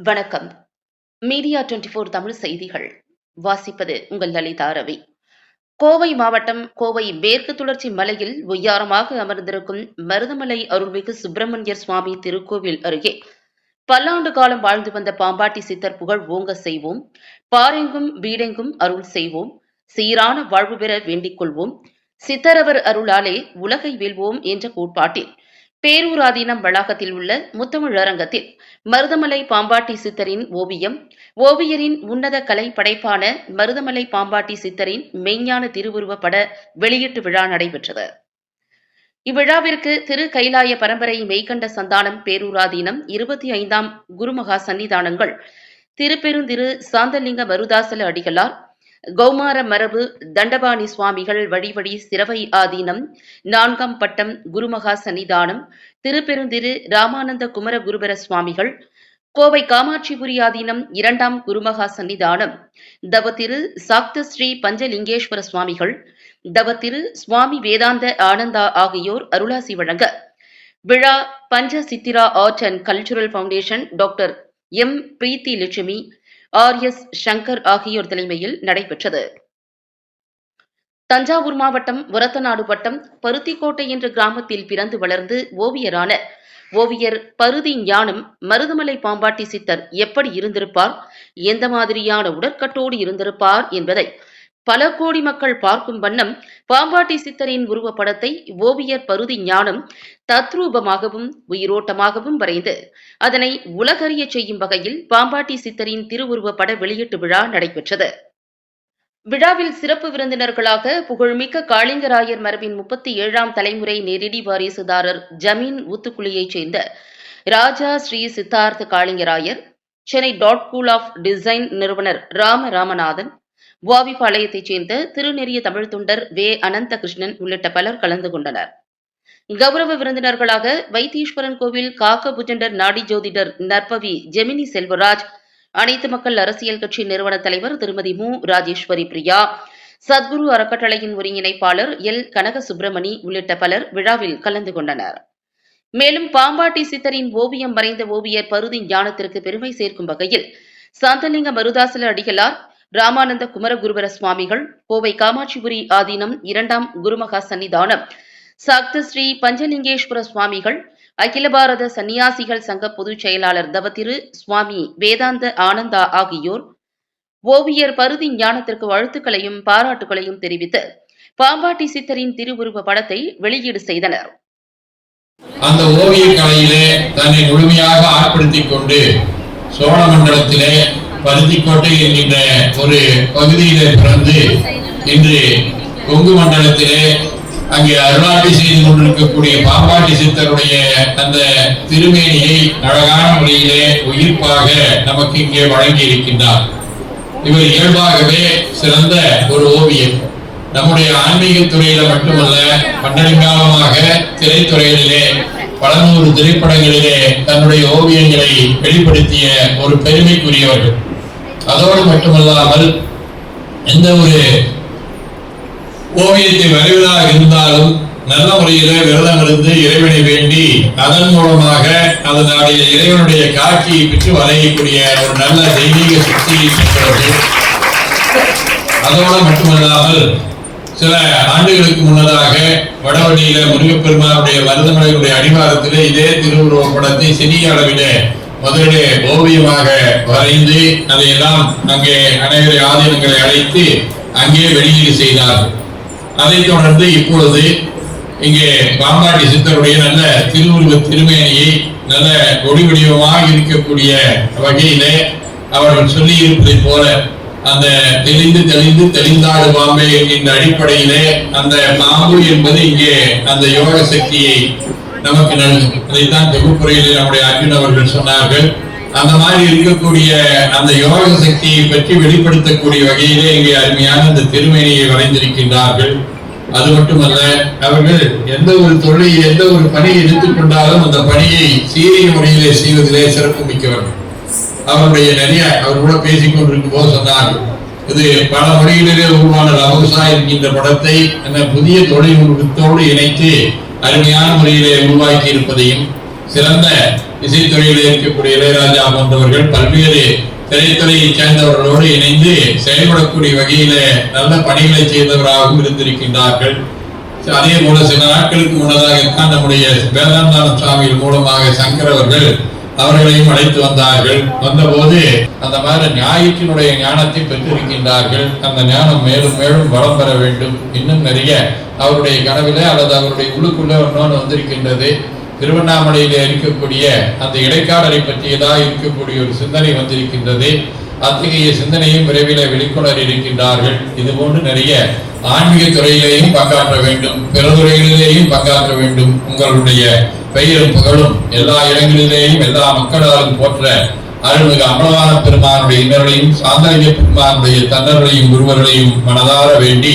வணக்கம். மீடியா 24 தமிழ் செய்திகள் வாசிப்பது உங்கள் லலிதா ரவி. கோவை மாவட்டம் கோவை மேற்கு தொடர்ச்சி மலையில் ஒய்யாரமாக அமர்ந்திருக்கும் மருதமலை அருள்மிகு சுப்பிரமணியர் சுவாமி திருக்கோவில் அருகே பல்லாண்டு காலம் வாழ்ந்து வந்த பாம்பாட்டி சித்தர் புகழ் ஓங்க செய்வோம், பாரெங்கும் வீடெங்கும் அருள் செய்வோம், சீரான வாழ்வு பெற வேண்டிக் கொள்வோம், சித்தரவர் அருளாலே உலகை வெல்வோம் என்ற கோட்பாட்டில் பேரூராதீனம் வளாகத்தில் உள்ள முத்தமிழ் அரங்கத்தில் மருதமலை பாம்பாட்டி சித்தரின் ஓவியம், ஓவியரின் உன்னத கலை படைப்பான மருதமலை பாம்பாட்டி சித்தரின் மெய்ஞான திருவுருவ பட வெளியீட்டு விழா நடைபெற்றது. இவ்விழாவிற்கு திரு கைலாய பரம்பரை மெய்கண்ட சந்தானம் பேரூராதீனம் 25ஆம் குருமகா சன்னிதானங்கள் திருப்பெருந்திரு சாந்தலிங்க மருதாசல அடிகளார், கௌமார மரபு தண்டபாணி சுவாமிகள் வழிவழி சிரவை ஆதீனம் 4ஆம் பட்டம் குருமகா சன்னிதானம் திருப்பெருந்திரு ராமானந்த குமர குருபர சுவாமிகள், கோவை காமாட்சிபுரி ஆதீனம் 2ஆம் குருமகா சன்னிதானம் தவத்திரு சாக்த ஸ்ரீ பஞ்சலிங்கேஸ்வர சுவாமிகள், தவத்திரு சுவாமி வேதாந்த ஆனந்தா ஆகியோர் அருளாசி வழங்க விழா Pancha Chithra art and cultural foundation doctor M Preethi Lakshmi, R S. Shankar ஆகியோர் தலைமையில் நடைபெற்றது. தஞ்சாவூர் மாவட்டம் ஒரத்தநாடு வட்டம் பருத்திக்கோட்டை என்ற கிராமத்தில் பிறந்து வளர்ந்து ஓவியரான ஓவியர் பருதி ஞானம் மருதமலை பாம்பாட்டி சித்தர் எப்படி இருந்திருப்பார், எந்த மாதிரியான உடற்கட்டோடு இருந்திருப்பார் என்பதை பல கோடி மக்கள் பார்க்கும் வண்ணம் பாம்பாட்டி சித்தரின் உருவப்படத்தை ஓவியர் பருதி ஞானம் தத்ரூபமாகவும் உயிரோட்டமாகவும் வரைந்து அதனை உலகறிய செய்யும் வகையில் பாம்பாட்டி சித்தரின் திருவுருவப்பட வெளியீட்டு விழா நடைபெற்றது. விழாவில் சிறப்பு விருந்தினர்களாக புகழ்மிக்க காளிங்கராயர் மரபின் 37ஆம் தலைமுறை நெருடி வாரிசுதாரர் ஜமீன் ஊத்துக்குளியைச் சேர்ந்த Raja Sri Siddhartha Kalingarayar, Chennai dot school of design நிறுவனர் ராமநாதன், வாவிபாளையத்தைச் சேர்ந்த திருநெறிய தமிழ் தொண்டர் வே அனந்த கிருஷ்ணன் உள்ளிட்ட பலர் கலந்து கொண்டனர். கௌரவ விருந்தினர்களாக வைத்தீஸ்வரன் கோவில் காக்க புஜண்டர் நாடி ஜோதிடர் நற்பவி ஜெமினி செல்வராஜ், அனைத்து மக்கள் அரசியல் கட்சி நிறுவன தலைவர் திருமதி மு ராஜேஸ்வரி பிரியா, சத்குரு அறக்கட்டளையின் ஒருங்கிணைப்பாளர் எல் கனக சுப்பிரமணி உள்ளிட்ட பலர் விழாவில் கலந்து கொண்டனர். மேலும் பாம்பாட்டி சித்தரின் ஓவியம் வரைந்த ஓவியர் பருதி ஞானத்திற்கு பெருமை சேர்க்கும் வகையில் சாந்தலிங்க மருதாசல அடிகளார், ராமானந்த குமர குருபர சுவாமிகள், கோவை காமாட்சிபுரி ஆதீனம் 2ஆம் குருமகா சன்னிதானம் சாக்த ஸ்ரீ பஞ்சலிங்கேஸ்வர சுவாமிகள், அகில பாரத சன்னியாசிகள் சங்க பொதுச் செயலாளர் தவத்திரு சுவாமி வேதாந்த ஆனந்தா ஆகியோர் ஓவியர் பருதி ஞானத்திற்கு வாழ்த்துக்களையும் பாராட்டுகளையும் தெரிவித்து பாம்பாட்டி சித்தரின் திருவுருவ படத்தை வெளியீடு செய்தனர். அந்த ஓவிய கலையிலே தன்னை முழுமையாக ஆட்படுத்திக் கொண்டு சோழமண்டலத்திலே பருத்திக்கோட்டை என்கின்ற ஒரு பகுதியிலே பிறந்து இன்று கொங்கு மண்டலத்திலே அங்கே அருளாட்சி செய்து கொண்டிருக்கக்கூடிய பாம்பாட்டி சித்தருடைய அந்த திருமேனியை அழகான முறையிலே உயிர்ப்பாக நமக்கு இங்கே வழங்கி இருக்கின்றார். இவர் இயல்பாகவே சிறந்த ஒரு ஓவியர். நம்முடைய ஆன்மீக துறையில மட்டுமல்ல, பன்னெடுங்காலமாக திரைத்துறையிலே பல நூறு திரைப்படங்களிலே தன்னுடைய ஓவியங்களை வெளிப்படுத்திய ஒரு பெருமைக்குரியவர்கள். அதோடு மட்டுமல்லாமல் எந்த ஒரு ஓவியத்தை வரைவதாக இருந்தாலும் நல்ல முறையில விரதம் இருந்து இறைவனை வேண்டி அதன் மூலமாக அதனுடைய இறைவனுடைய காட்சியை பெற்று வரையக்கூடிய ஒரு நல்ல தெய்வீக சக்தியை பெற்றது. அதோடு மட்டுமல்லாமல் சில ஆண்டுகளுக்கு முன்னதாக வடவழியில முருகப்பெருமானுடைய மருதமலையுடைய அடிவாரத்திலே இதே திருவுருவ படத்தை சிறிய அளவில முதலிலே ஓவியமாக வரைந்து அதையெல்லாம் அங்கே அனைவரை ஆதீனங்களை அழைத்து அங்கே வெளியீடு செய்தார்கள். அதைத் தொடர்ந்து இப்பொழுது இங்கே பாம்பாட்டி சித்தருடைய நல்ல திருவுருவ திருமேனியை நல்ல ஒளி வடிவமாக இருக்கக்கூடிய வகையிலே அவர்கள் சொல்லி இருப்பதை போல அந்த தெளிந்தாடு பாம்பே என்கின்ற அடிப்படையிலே அந்த பாம்பு என்பது இங்கே அந்த யோக சக்தியை நமக்கு நல்கும். அதைத்தான் தொகுப்புரையிலே நம்முடைய அர்ஜுன் அவர்கள் சொன்னார்கள். அந்த மாதிரி இருக்கக்கூடிய அந்த யோக சக்தியை பற்றி வெளிப்படுத்தக்கூடிய வகையிலே இங்கே அருமையான அந்த திருமேனியை வரைந்திருக்கின்றார்கள். அது மட்டுமல்ல, அவர்கள் எந்த ஒரு தொழிலை எந்த ஒரு பணியை எடுத்துக்கொண்டாலும் அந்த பணியை சீரிய முறையிலே செய்வதிலே சிறப்பு மிக்கவர்கள். அவருடைய நிறைய அவர் கூட பேசிக் கொண்டிருக்கும் போது சொன்னார்கள், இது பல மொழிகளிலே உருவான ரமகுசா என்கின்ற படத்தை அந்த புதிய தொழில்நுட்பத்தோடு இணைத்து அருமையான முறையிலே உருவாக்கி இருப்பதையும், சிறந்த இசைத்துறையில் இருக்கக்கூடிய இளையராஜா போன்றவர்கள் பல்வேறு திரைத்துறையை சேர்ந்தவர்களோடு இணைந்து செயல்படக்கூடிய வகையில நல்ல பணிகளை செய்தவராகவும் இருந்திருக்கின்றார்கள். அதே போல சில நாட்களுக்கு முன்னதாக நம்முடைய வேதாந்தானம் சுவாமிகள் மூலமாக சங்கர் அவர்கள் அவர்களையும் அழைத்து வந்தார்கள். வந்தபோது அந்த மாதிரி ஞாயிற்றினுடைய ஞானத்தை பெற்றிருக்கின்றார்கள். அந்த ஞானம் மேலும் மேலும் வளம் பெற வேண்டும். இன்னும் நிறைய அவருடைய கனவிலே அல்லது அவருடைய உள்ளுக்குள்ளே ஒன்றோன்னு வந்திருக்கின்றது. திருவண்ணாமலையில இருக்கக்கூடிய அந்த இடைக்காலரை பற்றியதாக இருக்கக்கூடிய ஒரு சிந்தனை வந்திருக்கின்றது. அத்தகைய சிந்தனையும் விரைவில் வெளிக்கொணர இருக்கின்றார்கள். இது போன்று நிறைய ஆன்மீக துறையிலேயும் பங்காற்ற வேண்டும், பிற துறைகளிலேயும் பங்காற்ற வேண்டும். உங்களுடைய பெயரும் புகழும் எல்லா இடங்களிலேயும் எல்லா மக்களாலும் போற்ற அருள்மிகு அமலவான பெருமானுடைய இன்னர்களையும் சாந்தலிங்க பெருமானுடைய தன்னர்களையும் குருவர்களையும் மனதார வேண்டி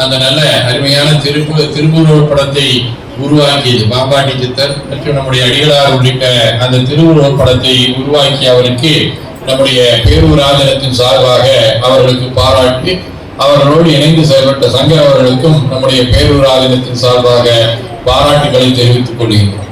அந்த நல்ல அருமையான திருவுருவப் படத்தை உருவாக்கியது பாம்பாட்டி சித்தர் மற்றும் நம்முடைய அடிகளார் உள்ளிட்ட அந்த திருவுருவப் படத்தை உருவாக்கிய அவருக்கு நம்முடைய பேரூர் ஆதீனத்தின் சார்பாக அவர்களுக்கு பாராட்டி அவர்களோடு இணைந்து செயல்பட்ட சங்கர் அவர்களுக்கும் நம்முடைய பேரூர் ஆதீனத்தின் சார்பாக பாராட்டுகளை தெரிவித்துக் கொள்கிறோம்.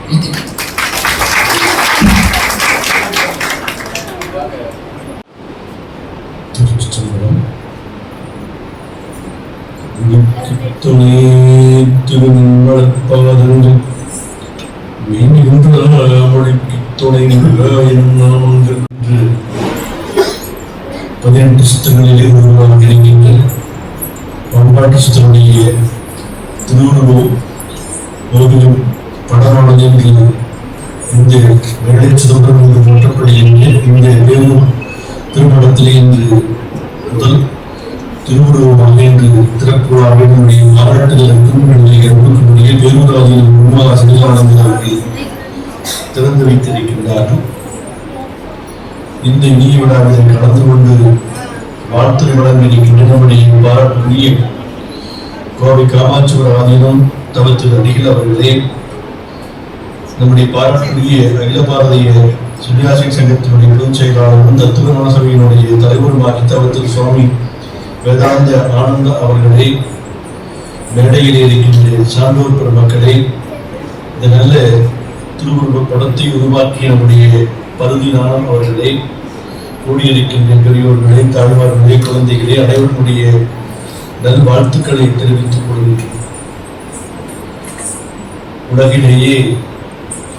பதினெட்டு சித்தங்களிலே உருவாக இருக்கின்ற பண்பாட்டு சித்தனுடைய திருவுருவம் ஓவியம் படமானது என்று இந்த வெள்ளை சிதம்பரம் என்று போற்றப்படுகின்ற இந்த பேரும் திருமணத்திலே இன்று முதல் திருவுருவமாக இன்று திறப்புவாக நம்முடைய பாராட்டுதலுக்கும் நம்முடைய அன்புக்குரிய பேரூராதியின் உருவாக சிவானந்தர் அவர்கள் திறந்து வைத்திருக்கின்றார்கள். இந்த இனிய விழாவில் கலந்து கொண்டு வாழ்த்து வழங்கியிருக்கின்ற நம்முடைய பாராட்டுக்குரிய கோவை காமாட்சிபுரம் ஆதீனம் தவத்திரு அடிகள் அவர்களே, நம்முடைய பாராட்டுக்குரிய அகில பாரதிய சன்னியாசி சங்கத்தினுடைய பொதுச் செயலாளரும் தத்துவ சபையினுடைய தலைவருமாகி தவத்திரு சுவாமி வேதாந்த ஆனந்த அவர்களே, மேடையிலே இருக்கின்ற சான்றோர் பெருமக்களே, இந்த நல்ல திருவுருவ படத்தை உருவாக்கிய நம்முடைய பருதி நாணம் அவர்களே, கூடியிருக்கின்ற பெரியோர்களே, தாழ்வார்களே, குழந்தைகளே, அனைவருடைய நல் வாழ்த்துக்களை தெரிவித்துக் கொள்கின்றோம். உலகிலேயே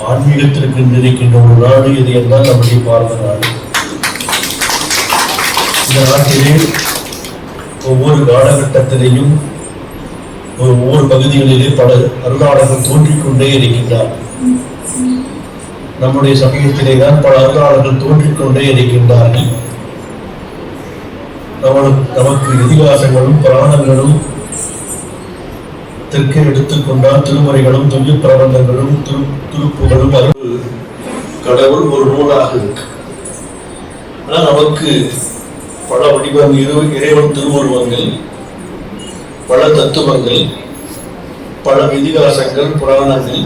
ஆன்மீகத்திற்கு இருக்கின்ற ஒரு நாடு இது என்றால் நம்முடைய பாரத நாடு. இந்த நாட்டிலே ஒவ்வொரு காலகட்டத்திலேயும் ஒவ்வொரு பகுதிகளிலே பல அருளாளர்கள் தோன்றிக்கொண்டே இருக்கின்றார்கள். நம்முடைய சமயத்திலே தான் பல அருளாளர்கள் தோன்றிக்கொண்டே இருக்கின்றார்கள். நமக்கு இதிகாசங்களும் புராணங்களும் தெற்கே எடுத்துக்கொண்டால் திருமுறைகளும் துஞ்சு பிரபந்தங்களும் திருப்புகளும் அறிவு கடவுள் ஒரு நூலாக இருக்கு. ஆனால் நமக்கு பல வடிவம் இறைவன் திருவுருவங்கள், பல தத்துவங்கள், பல இதிகாசங்கள், புராணங்கள்.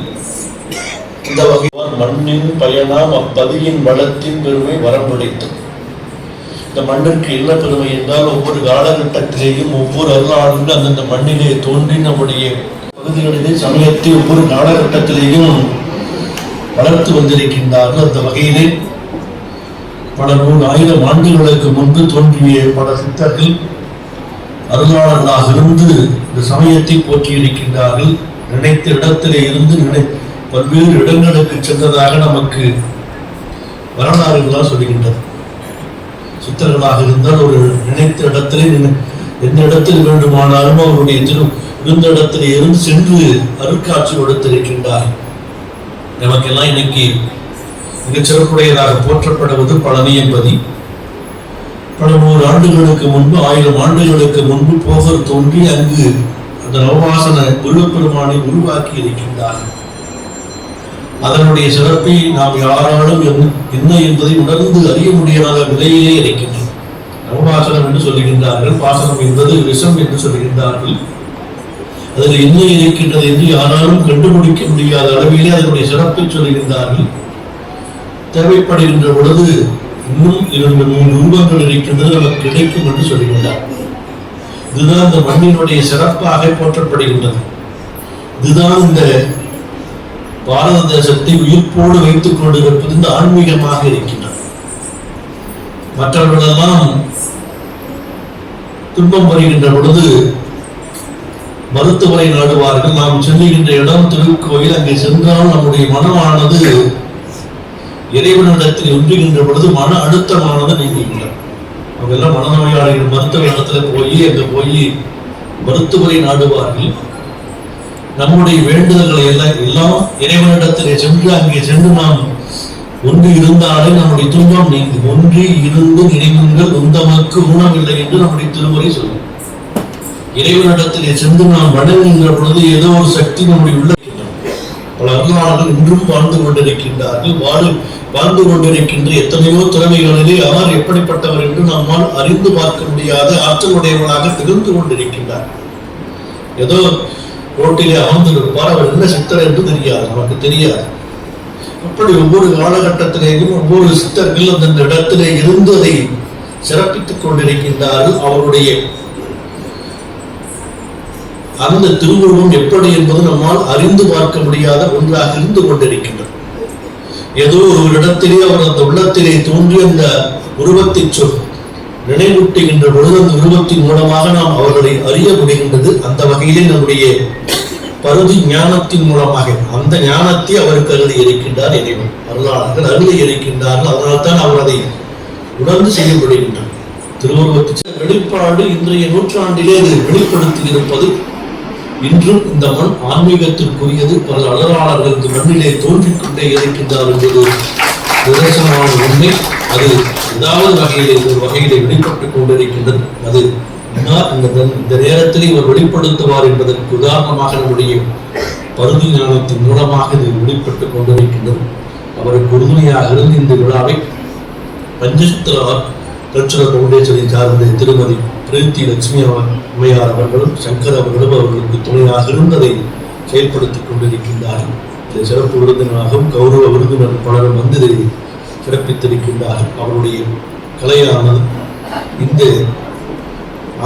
இந்த வகையில் மண்ணின் பயனாம் அப்பதியின் வளத்தின் பெருமை வரமுடைத்தது. இந்த மண்ணிற்கு என்ன பெருமை என்றால் ஒவ்வொரு காலகட்டத்திலேயும் ஒவ்வொரு அருளாளர்கள் அந்தந்த மண்ணிலே தோன்றி நம்முடைய பகுதிகளிலே சமயத்தை ஒவ்வொரு காலகட்டத்திலேயும் வளர்த்து வந்திருக்கின்றார்கள். அந்த வகையிலே பல 100,000 ஆண்டுகளுக்கு முன்பு தோன்றிய பல சித்தர்கள் அருளாளர்களாக இருந்து இந்த சமயத்தை போற்றியிருக்கின்றார்கள். நினைத்த இடத்திலே இருந்து பல்வேறு இடங்களுக்கு சென்றதாக நமக்கு வரலாறுகளாக சொல்கின்றது. சித்தர்களாக இருந்தால் ஒரு நினைத்த இடத்திலே எந்த இடத்தில் வேண்டுமானாலும் அவருடைய இருந்த இடத்திலே இருந்து சென்று அருட்காட்சி கொடுத்திருக்கின்றார். நமக்கெல்லாம் இன்னைக்கு மிகச் சிறப்புடையதாக போற்றப்படுவது பழனியம்பதி. பல 100 ஆண்டுகளுக்கு முன்பு 1000 ஆண்டுகளுக்கு முன்பு போகர் தோன்றி அங்கு அந்த நவவாசன முருகப்பெருமானை உருவாக்கி இருக்கின்றார். அதனுடைய சிறப்பை நாம் யாராலும் என்ன என்பதை உணர்ந்து அறிய முடியாத நிலையிலே இருக்கின்றோம். நவவாசனம் என்று சொல்லுகின்றார்கள், பாசனம் என்பது விஷம் என்று சொல்லுகின்றார்கள். அதில் என்ன இருக்கின்றது என்று யாராலும் கண்டுபிடிக்க முடியாத அளவிலே அதனுடைய சிறப்பை சொல்லுகின்றார்கள். தேவைப்படுகின்ற பொழுது இன்னும் 2-3 ரூபங்கள் இருக்கின்றது நமக்கு கிடைக்கும் என்று சொல்லுகின்றார். இதுதான் இந்த மண்ணினுடைய சிறப்பாக போற்றப்படுகின்றது. இதுதான் இந்த பாரத தேசத்தை உயிர்ப்போடு வைத்துக் கொண்டிருப்பது இந்த ஆன்மீகமாக இருக்கின்றது. மற்றவர்களெல்லாம் துன்பம் வருகின்ற பொழுது மருத்துவரை நாடுவார்கள். நாம் செல்லுகின்ற இடம் திருக்கோயில். அங்கே சென்றால் நம்முடைய மனமானது இறைவனிடத்தில் ஒன்றுகின்ற பொழுது மன அழுத்தமானது நீங்குகின்றன. அவங்க எல்லாம் மனநோயாளிகள் மருத்துவ இடத்துல போய் மருத்துவரை நாடுவார்கள். நம்முடைய வேண்டுதல்களை எல்லாம் இறைவனிடத்திலே சென்று அங்கே சென்று நாம் ஒன்று இருந்தாலே நம்முடைய துன்பம் நீங்கும். ஒன்றி இருந்து நினைவுங்கள் உந்தமக்கு ஊனமில்லை என்று நம்முடைய திருமுறை சொல்லும். இறைவனிடத்திலே சென்று நாம் வணங்குகின்ற பொழுது ஏதோ ஒரு சக்தி நம்முடைய உள்ள பல அருளாளர்கள் இன்றும் வாழ்ந்து கொண்டிருக்கின்றார்கள். வாழ்ந்து கொண்டிருக்கின்ற எத்தனையோ திறமைகளிலே அவர் எப்படிப்பட்டவர் என்று நம்மால் அறிந்து பார்க்க முடியாத ஆற்றலுடையவர்களாக திகழ்ந்து கொண்டிருக்கின்றார். ஏதோ ரோட்டிலே அமர்ந்திருப்பார், அவர் என்ன சித்தர் என்று தெரியாது, நமக்கு தெரியாது. அப்படி ஒவ்வொரு காலகட்டத்திலேயும் ஒவ்வொரு சித்தர்கள் அந்த இடத்திலே இருந்து அதை சிறப்பித்துக் கொண்டிருக்கின்றார்கள். அவருடைய அந்த திருவுருவம் எப்படி என்பது நம்மால் அறிந்து பார்க்க முடியாத ஒன்றாக இருந்து கொண்டிருக்கின்றது. ஏதோ ஒரு இடத்திலே அவர் அந்த உள்ளத்திலே தோன்றி அந்த உருவத்தை நினைவூட்டுகின்ற பொழுது அந்த உருவத்தின் மூலமாக நாம் அவர்களை அறிய முடிகின்றது. அந்த வகையிலே நம்முடைய பருதி ஞானத்தின் மூலமாக அந்த ஞானத்தை அவருக்கு அருளி இருக்கின்றார் இறைவன். அருளாளர்கள் அருளி இருக்கின்றார்கள். அதனால்தான் அவர் அதை உணர்ந்து செய்ய முடிகின்றார். திருவுருவத்தின் வெளிப்பாடு இன்றைய நூற்றாண்டிலே அது வெளிப்படுத்தி இருப்பது இன்றும் இந்த மண் ஆன்மீகத்திற்குரியது. பல அருளாளர்கள் இந்த மண்ணிலே தோன்றிக் கொண்டே இருக்கின்றார் என்பது நிதர்சனமான உண்மை. அது ஏதாவது வகையிலே ஒரு வகையிலே வெளிப்பட்டுக் கொண்டிருக்கின்றது. அது இந்த நேரத்தில் இவர் வெளிப்படுத்துவார் என்பதற்கு உதாரணமாக நம்முடைய பருதி ஞானத்தின் மூலமாக இது வெளிப்பட்டுக் கொண்டிருக்கின்றது. அவருக்கு உறுதுணையாக இருந்து இந்த விழாவை பஞ்சசித்திர கல்ச்சுரல் பவுண்டேஷனை சார்ந்த திருமதி பிரீத்தி லட்சுமி அம்மையார் அவர்களும் சங்கர் அவர்களும் அவர்களுக்கு துணையாக இருந்ததை செயல்படுத்திக் கொண்டிருக்கின்றார்கள். இதை சிறப்பு விருந்தினராகவும் கௌரவ விருந்தினர் பலரும் வந்து இதை சிறப்பித்திருக்கின்றார்கள். அவருடைய கலையானது இந்த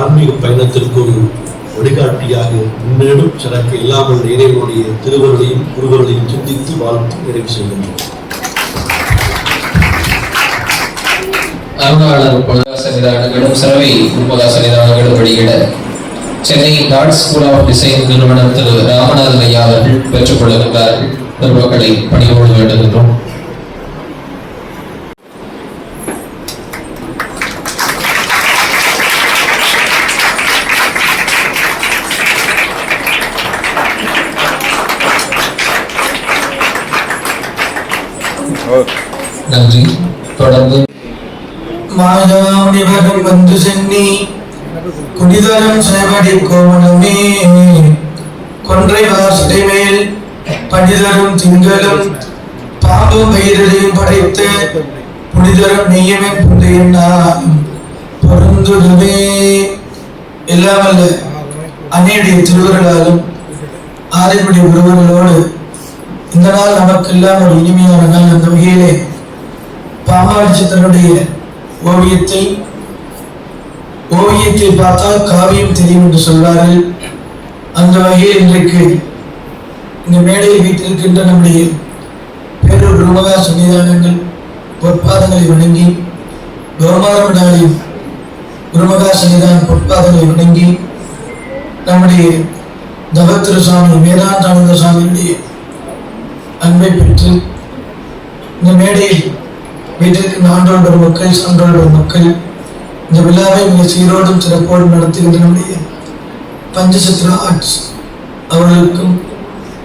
ஆன்மீக பயணத்திற்கு ஒரு வழிகாட்டியாக முன்னேடும் சிறக்க இல்லாமல் இறைவனுடைய திருவருளையும் குருவர்களையும் சிந்தித்து வாழ்த்து நிறைவு செய்கின்றோம். அருளாளர் சன்னிதானங்களும் சரவை உண்மகா சன்னிதானங்களும் வெளியிட Chennai dot school of design நிறுவனர் திரு ராமநாதன் ஐயா அவர்கள் பெற்றுக் கொள்ளுகின்றார்கள். பெருமக்களை பணியோடு வேண்டுகின்றோம். நன்றி. தொடர்ந்து மாயாமுனிவரும் வந்து சென்னி குடிதரம் சேவடி கோவணமே கொன்றை வாசடை மேல் படிதரும் திங்களும் பாம்பும் பயிரையும் படைத்து புனிதரும் நெய்யமே புந்தையும் பொருந்துடவே இல்லாமல் அன்னையுடைய திருவருளாலும் ஆரையுடைய உறவுகளோடு இந்த நாள் நமக்கு எல்லாம் ஒரு இனிமையான நாள். அந்த வகையிலே பாம்பாடி சித்தனுடைய ஓவியத்தை பார்த்தால் காவியம் தெரியும் என்று சொல்வார்கள். அந்த வகையில் இன்றைக்கு இந்த மேடையில் வீட்டிருக்கின்ற நம்முடைய பேரூர் குருமகா சன்னிதானங்கள் பொற்பாதங்களை வணங்கி, கௌமாரம் நாளில் குருமகா சன்னிதான பொற்பாதங்களை வணங்கி, நம்முடைய தவத்திரு சுவாமி வேதாந்தானந்த சுவாமியுடைய அன்பை பெற்று இந்த மேடையில் வீட்டிற்கு ஆண்டோர் மக்கள் சான்றோர் மக்கள் இந்த விழாவை மிக சீரோடும் சிறப்போடும் நடத்துகின்ற நம்முடைய பஞ்சசித்ரா ஆர்ட்ஸ் அவர்களுக்கும்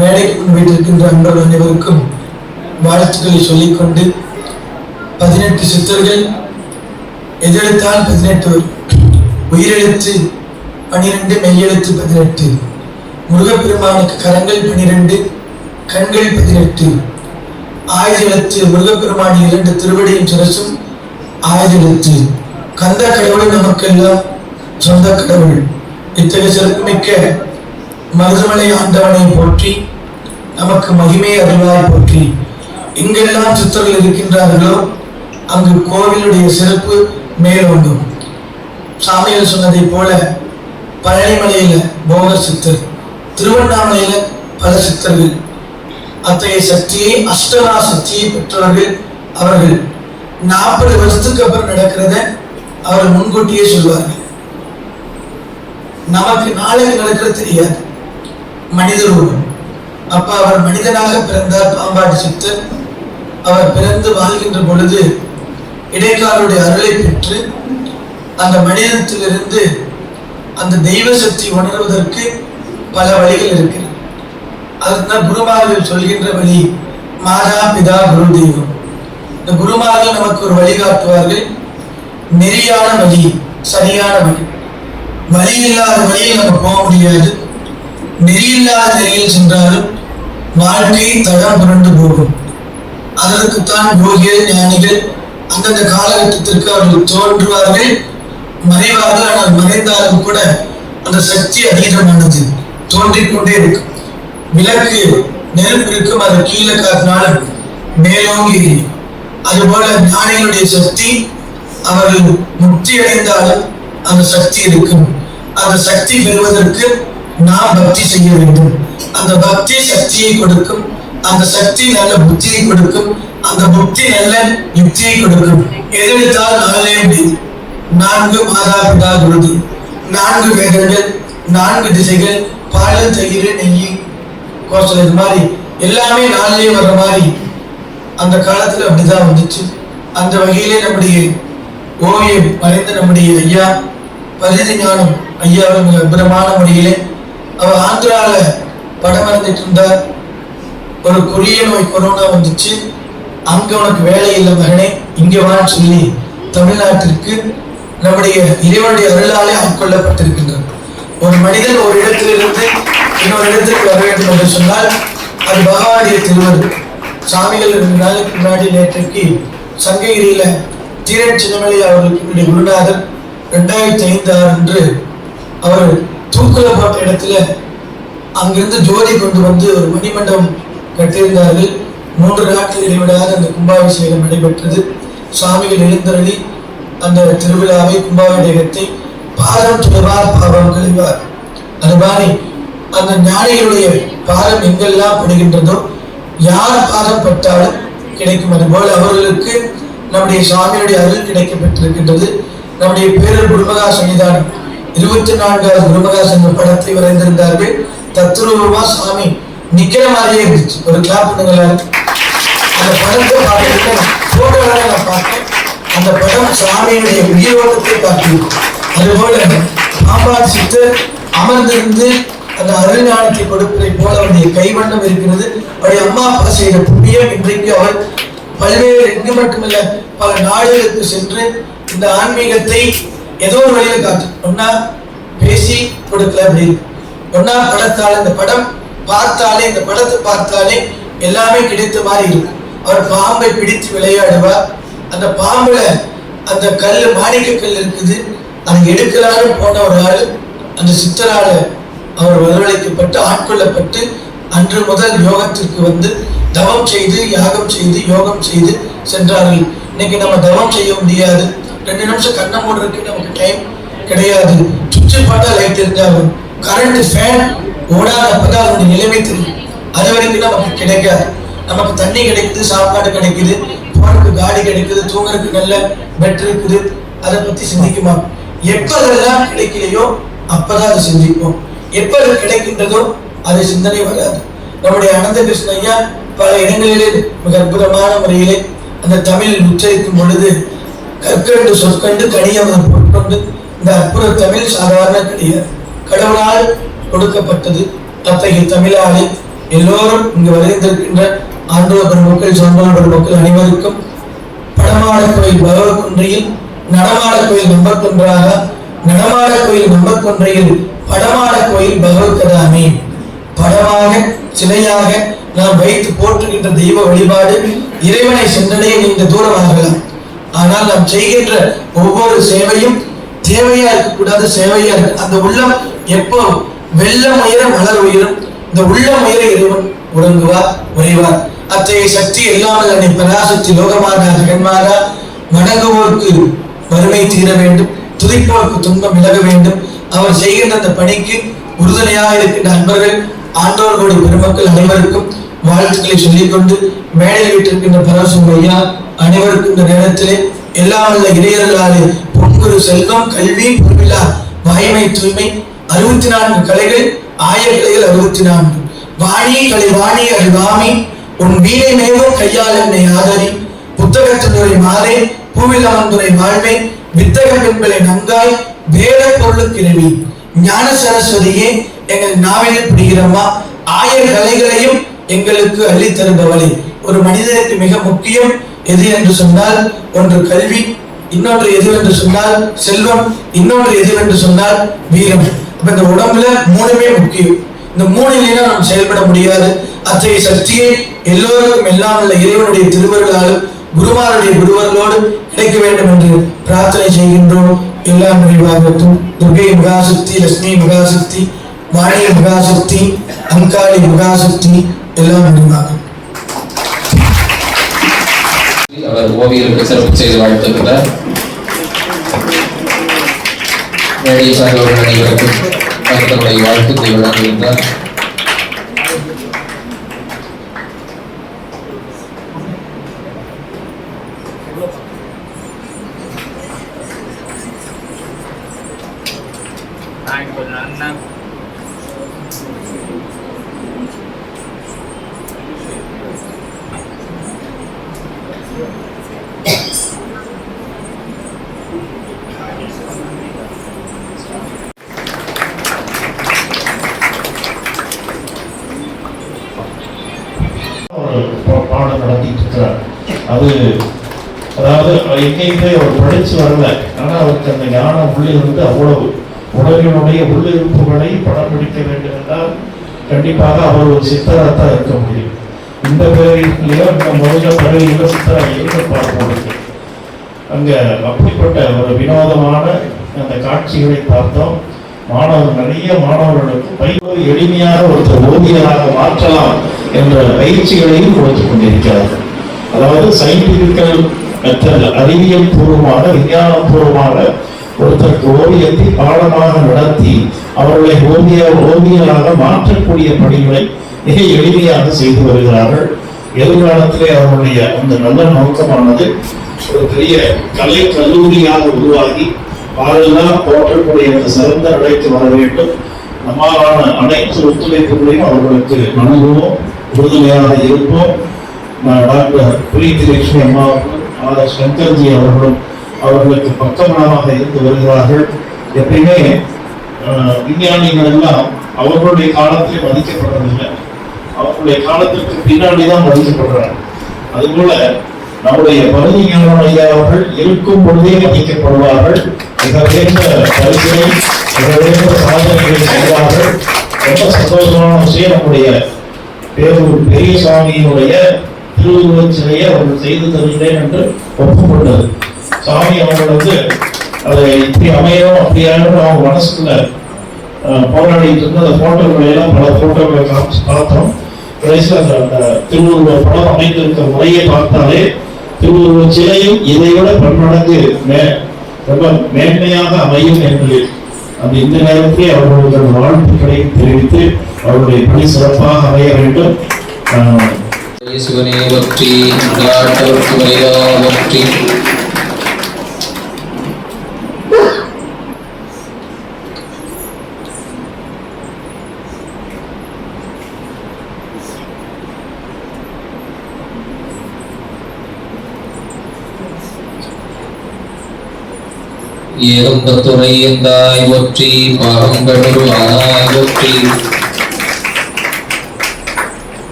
மேடைக்கு முன் வீட்டிருக்கின்ற அன்பர்கள் அனைவருக்கும் வாழ்த்துக்களை சொல்லிக்கொண்டு 18 சித்தர்கள் எதெழுத்தால் 18 உயிரெழுத்து 12 மெய்யெழுத்து 18 முருகப்பெருமானுக்கு கரங்கள் 12 கண்கள் 18 ஆயுத எழுத்து முருகப்பெருமான் 2 திருவடியும் சிரசும் ஆயுத எழுத்து கந்த கடவுள் நமக்கெல்லாம் சொந்த கடவுள். இத்தகைய சிறப்புமிக்க மருதமலை ஆண்டவனை போற்றி நமக்கு மகிமை அருளாய் போற்றி. எங்கெல்லாம் சித்தர்கள் இருக்கின்றார்களோ அங்கு கோவிலுடைய சிறப்பு மேலோங்கும். சாமியார் சொன்னதை போல பழனிமலையில போகர் சித்தர், திருவண்ணாமலையில பல சித்தர்கள், அத்தகைய சக்தியை அஷ்டமா சக்தியை பெற்றவர்கள் அவர்கள். 40 வருஷத்துக்கு அப்புறம் நடக்கிறத அவர் முன்கூட்டியே சொல்வார்கள். நமக்கு நாளைக்கு நடக்கிறது தெரியாது. மனித ரூபம். அப்ப அவர் மனிதனாக பிறந்தார் பாம்பாட்டி சித்தர். அவர் பிறந்து வாழ்கின்ற பொழுது இடைக்காலருடைய அருளை பெற்று அந்த மனிதத்திலிருந்து அந்த தெய்வ சக்தி உணர்வதற்கு பல வழிகள் இருக்கிறது. அதுதான் குருமார்கள் சொல்கின்ற வழி மாதா பிதா குரு தெய்வம். இந்த குருமார்கள் நமக்கு ஒரு வழிகாட்டுவார்கள். நெறியான வழி, சரியான வழி. வழி இல்லாத வழியில் நம்ம போக முடியாது. நெறியில்லாத நெறியில் சென்றாலும் வாழ்க்கை தடம் புரண்டு போகும். அதற்குத்தான் யோகிகள் ஞானிகள் அந்தந்த காலகட்டத்திற்கு அவர்கள் தோன்றுவார்கள், மறைவார்கள். ஆனால் மறைந்தாலும் கூட அந்த சக்தி அதீதமானது, தோன்றிக்கொண்டே இருக்கும். விளக்கு நெருப்பு இருக்கும், அதை கீழே காட்டினாலும் மேலோங்கி. அதுபோல ஞானிகளுடைய சக்தி, அவர்கள் முக்தி அடைந்தாலும் அந்த சக்தி இருக்கும். அந்த சக்தி பெறுவதற்கு நாம் பக்தி செய்ய வேண்டும். அந்த பக்தி சக்தியை கொடுக்கும், அந்த சக்தி நல்ல புத்தியை கொடுக்கும், அந்த புத்தி நல்ல யுக்தியை கொடுக்கும். எதிர்த்தால் நாளே முடியும். 4 மாதா பிதா குருதி, 4 வேதங்கள், 4 திசைகள், பால் தயிர் நெய் கோசல், இது மாதிரி எல்லாமே நாளிலே வர்ற மாதிரி அந்த காலத்துல அப்படிதான் வந்துச்சு. அந்த வகையிலே நம்முடைய ஓவியம் மறைந்த நம்முடைய ஐயா பரிதி ஞானம் ஐயா மிக அற்புதமான முறையிலே அவர் ஆந்திரால படம் வரைஞ்சிட்டு இருந்தார். ஒரு கொடிய நோய் கொரோனா வந்துச்சு. அங்க உனக்கு வேலை இல்லை மகனே, இங்க வான்னு சொல்லி தமிழ்நாட்டிற்கு நம்முடைய இறைவனுடைய அருளாலே ஆட்கொள்ளப்பட்டிருக்கின்றார். ஒரு மனிதன் ஒரு இடத்திலிருந்து இன்னொரு இடத்திற்கு வர வேண்டும் என்று சொன்னால் அது பகவானுடைய திருவருள். சாமிகள் 2 நாளுக்கு முன்னாடி நேற்றைக்கு சங்ககிரியில தீரன் சின்னமலை அவர்களுக்கு குருநாதர் 2005 அன்று அவர் தூக்குல போட்ட இடத்துல அங்கிருந்து ஜோதி கொண்டு வந்து ஒரு மணிமண்டபம் கட்டியிருந்தார்கள். 3 நாட்கள் இடைவிடாத அந்த கும்பாபிஷேகம் நடைபெற்றது. சுவாமிகள் எழுந்தருளி அந்த திருவிழாவை கும்பாபிஷேகத்தை பாதம் துளைவார் பாவம் கழிவார். அது மாதிரி அந்த ஞானிகளுடைய பாதம் எங்கெல்லாம் படுகின்றதோ, யார் பாதம் பட்டாலும் கிடைக்கும். அதுபோல அவர்களுக்கு நம்முடைய சுவாமியுடைய அருள் கிடைக்கப்பட்டிருக்கின்றது. நம்முடைய பேரர் குருமகா சன்னிதானம் 24வது குருமகா சங்க படத்தை வரைந்திருந்தார்கள். தத்துரூபமா சுவாமி நிக்கிற மாதிரியே இருந்துச்சு. ஒரு கிளாப் பண்ணுங்களா. அந்த படத்தை போட்டோவை நான் பார்த்தேன். அந்த படம் சுவாமியுடைய உயிரோட்டத்தை காட்டியிருக்கும். அதுபோல பாம்பாட்டி சித்தர் அமர்ந்திருந்து அந்த அருள் ஞானத்தை கொடுப்பதை போல அவருடைய கைவண்ணம் இருக்கிறது. அவருடைய அம்மா அப்பா செய்த புண்ணியம் இன்றைக்கு அவர் பல்வேறு, இங்கு மட்டுமல்ல பல நாடுகளுக்கு சென்று இந்த ஆன்மீகத்தை ஏதோ ஒரு வழியில காட்டு. ஒன்னா பேசி கொடுக்கல அப்படின்னு, ஒன்னா படத்தால், இந்த படம் பார்த்தாலே, இந்த படத்தை பார்த்தாலே எல்லாமே கிடைத்த மாதிரி இருக்கும். அவர் பாம்பை பிடித்து விளையாடுவார். அந்த பாம்புல அந்த கல், மாணிக்க கல் இருக்குது, அதை எடுக்கலான்னு போன ஒரு ஆள் அந்த சித்தரால அவர் வரவழைக்கப்பட்டு ஆட்கொள்ளப்பட்டு அன்று முதல் யோகத்திற்கு வந்து தவம் செய்து யாகம் செய்து யோகம் செய்து சென்றார்கள். இன்னைக்கு நம்ம தவம் செய்ய முடியாது. 2 நிமிஷம் கண்ணை மூடுறதுக்கு நமக்கு டைம் கிடையாது. சுவிட்சு பார்த்தா லைட் இருந்தாலும் கரண்ட் ஃபேன் ஓடாதப்பதான் அதனுடைய நிலைமை தெரியும். அது வரைக்கும் நமக்கு கிடைக்காது. நமக்கு தண்ணி கிடைக்குது, சாப்பாடு கிடைக்குது, போறதுக்கு காடி கிடைக்குது, தூங்குறதுக்கு நல்ல பெட் இருக்குது. அதை பத்தி சிந்திக்குமா? எப்ப அதெல்லாம் கிடைக்கலையோ அப்பதான் அதை சிந்திப்போம். எப்ப அது கிடைக்கின்றதோ அதை சிந்தனை வராது. நம்முடைய அனந்த கிருஷ்ண ஐயா பல இடங்களிலே மிக அற்புதமான முறையிலே அந்த தமிழில் உச்சரிக்கும் பொழுது கற்கண்டு சொற்கண்டு கனியவர் பொற்கொண்டு, இந்த அற்புத தமிழ் சாதாரண கிடையாது, கடவுளால் கொடுக்கப்பட்டது. அத்தகைய தமிழாலே எல்லோரும் இங்கு வருகின்றிருக்கின்ற ஆண்டோர் பெருமக்கள், சொந்தோர் பெருமக்கள் அனைவருக்கும் படமாட கோயில் பகவக்குன்றையில், நடமாட கோயில் நம்பர்கொன்றாக, நடமாட கோயில் நம்பர்கொன்றையில், படமாட கோயில் பகவத்கதாமே. படமாக சிலையாக நாம் வைத்து போற்றுகின்ற தெய்வ வழிபாடு இறைவனை சென்றடைய நீண்ட தூரம் ஆகலாம். ஆனால் நாம் செய்கின்ற ஒவ்வொரு சேவையும் தேவையா இருக்கக்கூடாது, சேவையா இருக்கு. அந்த உள்ளம் எப்போ வெள்ளம் உயர மலர் உயரும். இந்த உள்ளம் உயர இறைவன் உறங்குவார், உறைவார். அத்தகைய சக்தி இல்லாமல் அன்னை பராசக்தி லோகமாதா ஜெகன்மாதா வணங்குவோருக்கு வறுமை தீர வேண்டும், துதிப்போருக்கு துன்பம் விலக வேண்டும். அவர் செய்கின்ற அந்த பணிக்கு உறுதுணையாக இருக்கின்ற அன்பர்கள், ஆண்டோர்களுடைய பெருமக்கள் அனைவருக்கும் வாழ்த்துக்களை சொல்லிக்கொண்டு மேடையில் வீட்டிருக்கின்ற பரவசம் ஐயா அனைவருக்கும் இந்த நேரத்திலே எல்லாம் உள்ள இளையர்களாலே பொங்குரு செல்வம் கல்வி பொருவிழா வாய்மை தூய்மை 64 கலைகள் 1000 கலைகள் 64 வாணி கலை வாணி அறிவாமி உன் வீரை மேவும் கையால் என்னை ஆதரி புத்தகத்துறை மாலை பூவில் அமர்ந்துரை வாழ்வை வித்தக பெண்களை நங்காய் வேத பொருளுக்கிழவி ஞான சரஸ்வதியே எங்கள் நாவிலில் பிடிக்கிறம்மா 1000 கலைகளையும் எங்களுக்கு அள்ளி தருபவளே. ஒரு மனிதனுக்கு மிக முக்கியம் எது என்று சொன்னால் ஒன்று கல்வி, இன்னொன்று எது என்று சொன்னால் செல்வம், இன்னொன்று எது என்று சொன்னால் வீரம். அப்ப இந்த உடம்புல 3மே முக்கியம். இந்த 3 இல்லைன்னா நாம் செயல்பட முடியாது. அத்தகைய சக்தியை எல்லோருக்கும் எல்லாம் உள்ள இறைவனுடைய திருவருளாலும் குருமாருடைய குருவர்களோடு கிடைக்க வேண்டும் என்று பிரார்த்தனை செய்கின்றோம். எல்லாம் நிறைவாகட்டும். துர்கை மகாசக்தி, லட்சுமி மகாசக்தி, வாணி மகாசக்தி, அங்காளி மகாசக்தி எல்லாம் நிறைவாகட்டும். அவர் ஓவியருக்கு சிறப்பு செய்து வாழ்த்துக்கிறார். மேடையை சார்ந்தவர்கள் அனைவருக்கும் தங்களுடைய வாழ்த்துக்களை வழங்குகின்றார். பாடம் நடத்திட்டு இருக்கிறார். அதாவது எங்கேயுமே அவர் படிச்சு வரல, ஆனா அவருக்கு அந்த ஞானம் உள்ளிருந்து அவ்வளவு உலகினுடைய உள்ளிருப்புகளை படம் பிடிக்க வேண்டும் என்றால் கண்டிப்பாக அவர் ஒரு சித்தராகத்தான் இருக்க முடியும். இந்த பிறவிலையோ இந்த முதல்ல பிறவியில சித்தராக இருக்க பார்ப்போம். அங்க அப்படிப்பட்ட ஒரு வினோதமான அந்த காட்சிகளை பார்த்தோம். நிறைய மாணவர்களுக்கு பயிர் எளிமையாக ஒருத்தர் ஓவியராக மாற்றலாம் என்ற பயிற்சிகளையும் கொடுத்துக் கொண்டிருக்கிறார்கள். அதாவது சயின்டிபிக்கல் மெத்தட், அறிவியல் பூர்வமாக விஞ்ஞான பூர்வமாக ஒருத்தருக்கு ஓவியத்தை பாடமாக நடத்தி அவர்களை ஓவியராக மாற்றக்கூடிய பணிகளை மிக எளிமையாக செய்து வருகிறார்கள். எதிர்காலத்திலே அவருடைய அந்த நல்ல நோக்கமானது ஒரு பெரிய கலை கல்லூரியாக உருவாகி பாடலாம் போற்றக்கூடிய அந்த சிறந்த நிலைக்கு வர வேண்டும். நம்மாலான அனைத்து ஒத்துழைப்புகளையும் அவர்களுக்கு நல்குவோம், உறுதுணையாக இருப்போம். டாக்டர் பிரீத்திலட்சுமி அம்மா அவர்களும் சங்கர்ஜி அவர்களும் அவர்களுக்கு பக்கபலமாக இருந்து வருகிறார்கள். எப்பயுமே விஞ்ஞானிகள் எல்லாம் அவர்களுடைய காலத்திலே மதிக்கப்படுறதில்லை, அவர்களுடைய காலத்திற்கு பின்னாடிதான் மதிக்கப்படுறாங்க. அதுபோல நம்முடைய பகுதி ஐயா அவர்கள் இருக்கும் பொழுதே மதிக்கப்படுவார்கள். மிக வேண்ட பரிசுகளை, மிக வேண்ட சாதனைகளை செய்வார்கள். ரொம்ப சந்தோஷமான விஷயம், நம்முடைய பேரூர் பெரியசாமியினுடைய திருவுருவச் சிலையை அவர்கள் செய்து தருகிறேன் என்று ஒப்புக்கொண்டது. சாமி அவர்களுக்கு அதை இப்படி அமையணும் அப்படியாலும் அவங்க மனசுக்குள்ள போராடிட்டு இருந்து அந்த போட்டோக்களை எல்லாம் பல போட்டோக்களை பார்த்தோம். கடைசியில் அந்த திருவுருவ படம் அமைந்திருக்கிற முறையை பார்த்தாலே திருவுருவ சிலையும் இதைவிட பன்மடங்கு ரொம்ப மேன்மையாக அமையும் என்று அந்த இந்த நேரத்திலே அவர்களுடைய வாழ்த்துக்களை தெரிவித்து அவருடைய பணி சிறப்பாக அமைய வேண்டும். ஏறும்பத்துறை எந்தாய் ஒற்றி பாகம்பெருளாய் ஒற்றி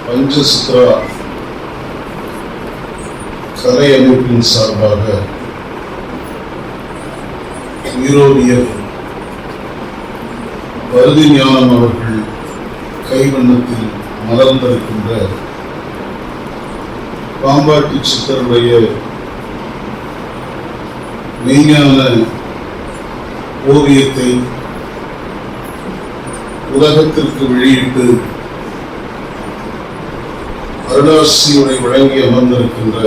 பஞ்சசித்ரா கலை அமைப்பின் சார்பாக ஈரோவியர் பருதி ஞானம் அவர்கள் கைவண்ணத்தில் மலர்ந்திருக்கின்ற பாம்பாட்டி சித்தருடைய மெய்ஞான ஓவியத்தை உலகத்திற்கு வெளியிட்டு அருளாசியுரை வழங்கி அமர்ந்திருக்கின்ற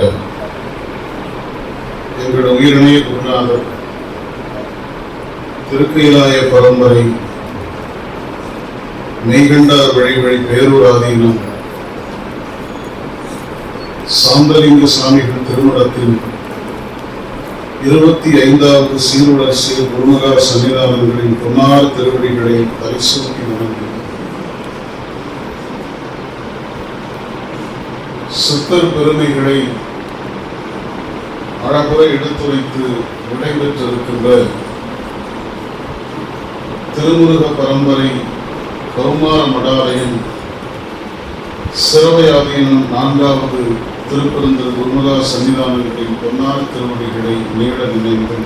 எங்களுடைய உயிரிணைய குருநாதர் திருக்கைலாய பரம்பரை மெய்கண்டார் வழி பேரூர் ஆதீனம் சாந்தலிங்க சாமிகள் திருமணத்தின் 25வது சீர்வரிசை குருமகா சன்னிதானங்களின் பொன்னார் திருவடிகளை பரிசோதி வணங்கி சித்தர் பெருமைகளை அழகுற எடுத்துரைத்து விடைபெற்றிருக்கின்ற திருமுருக பரம்பரை கருமார மடாலயம் சிறவையாதீனம் 4வது திருப்பெருந்தர் குருமகா சன்னிதானங்களின் பொன்னார் திருவடிகளை நீட நினைந்து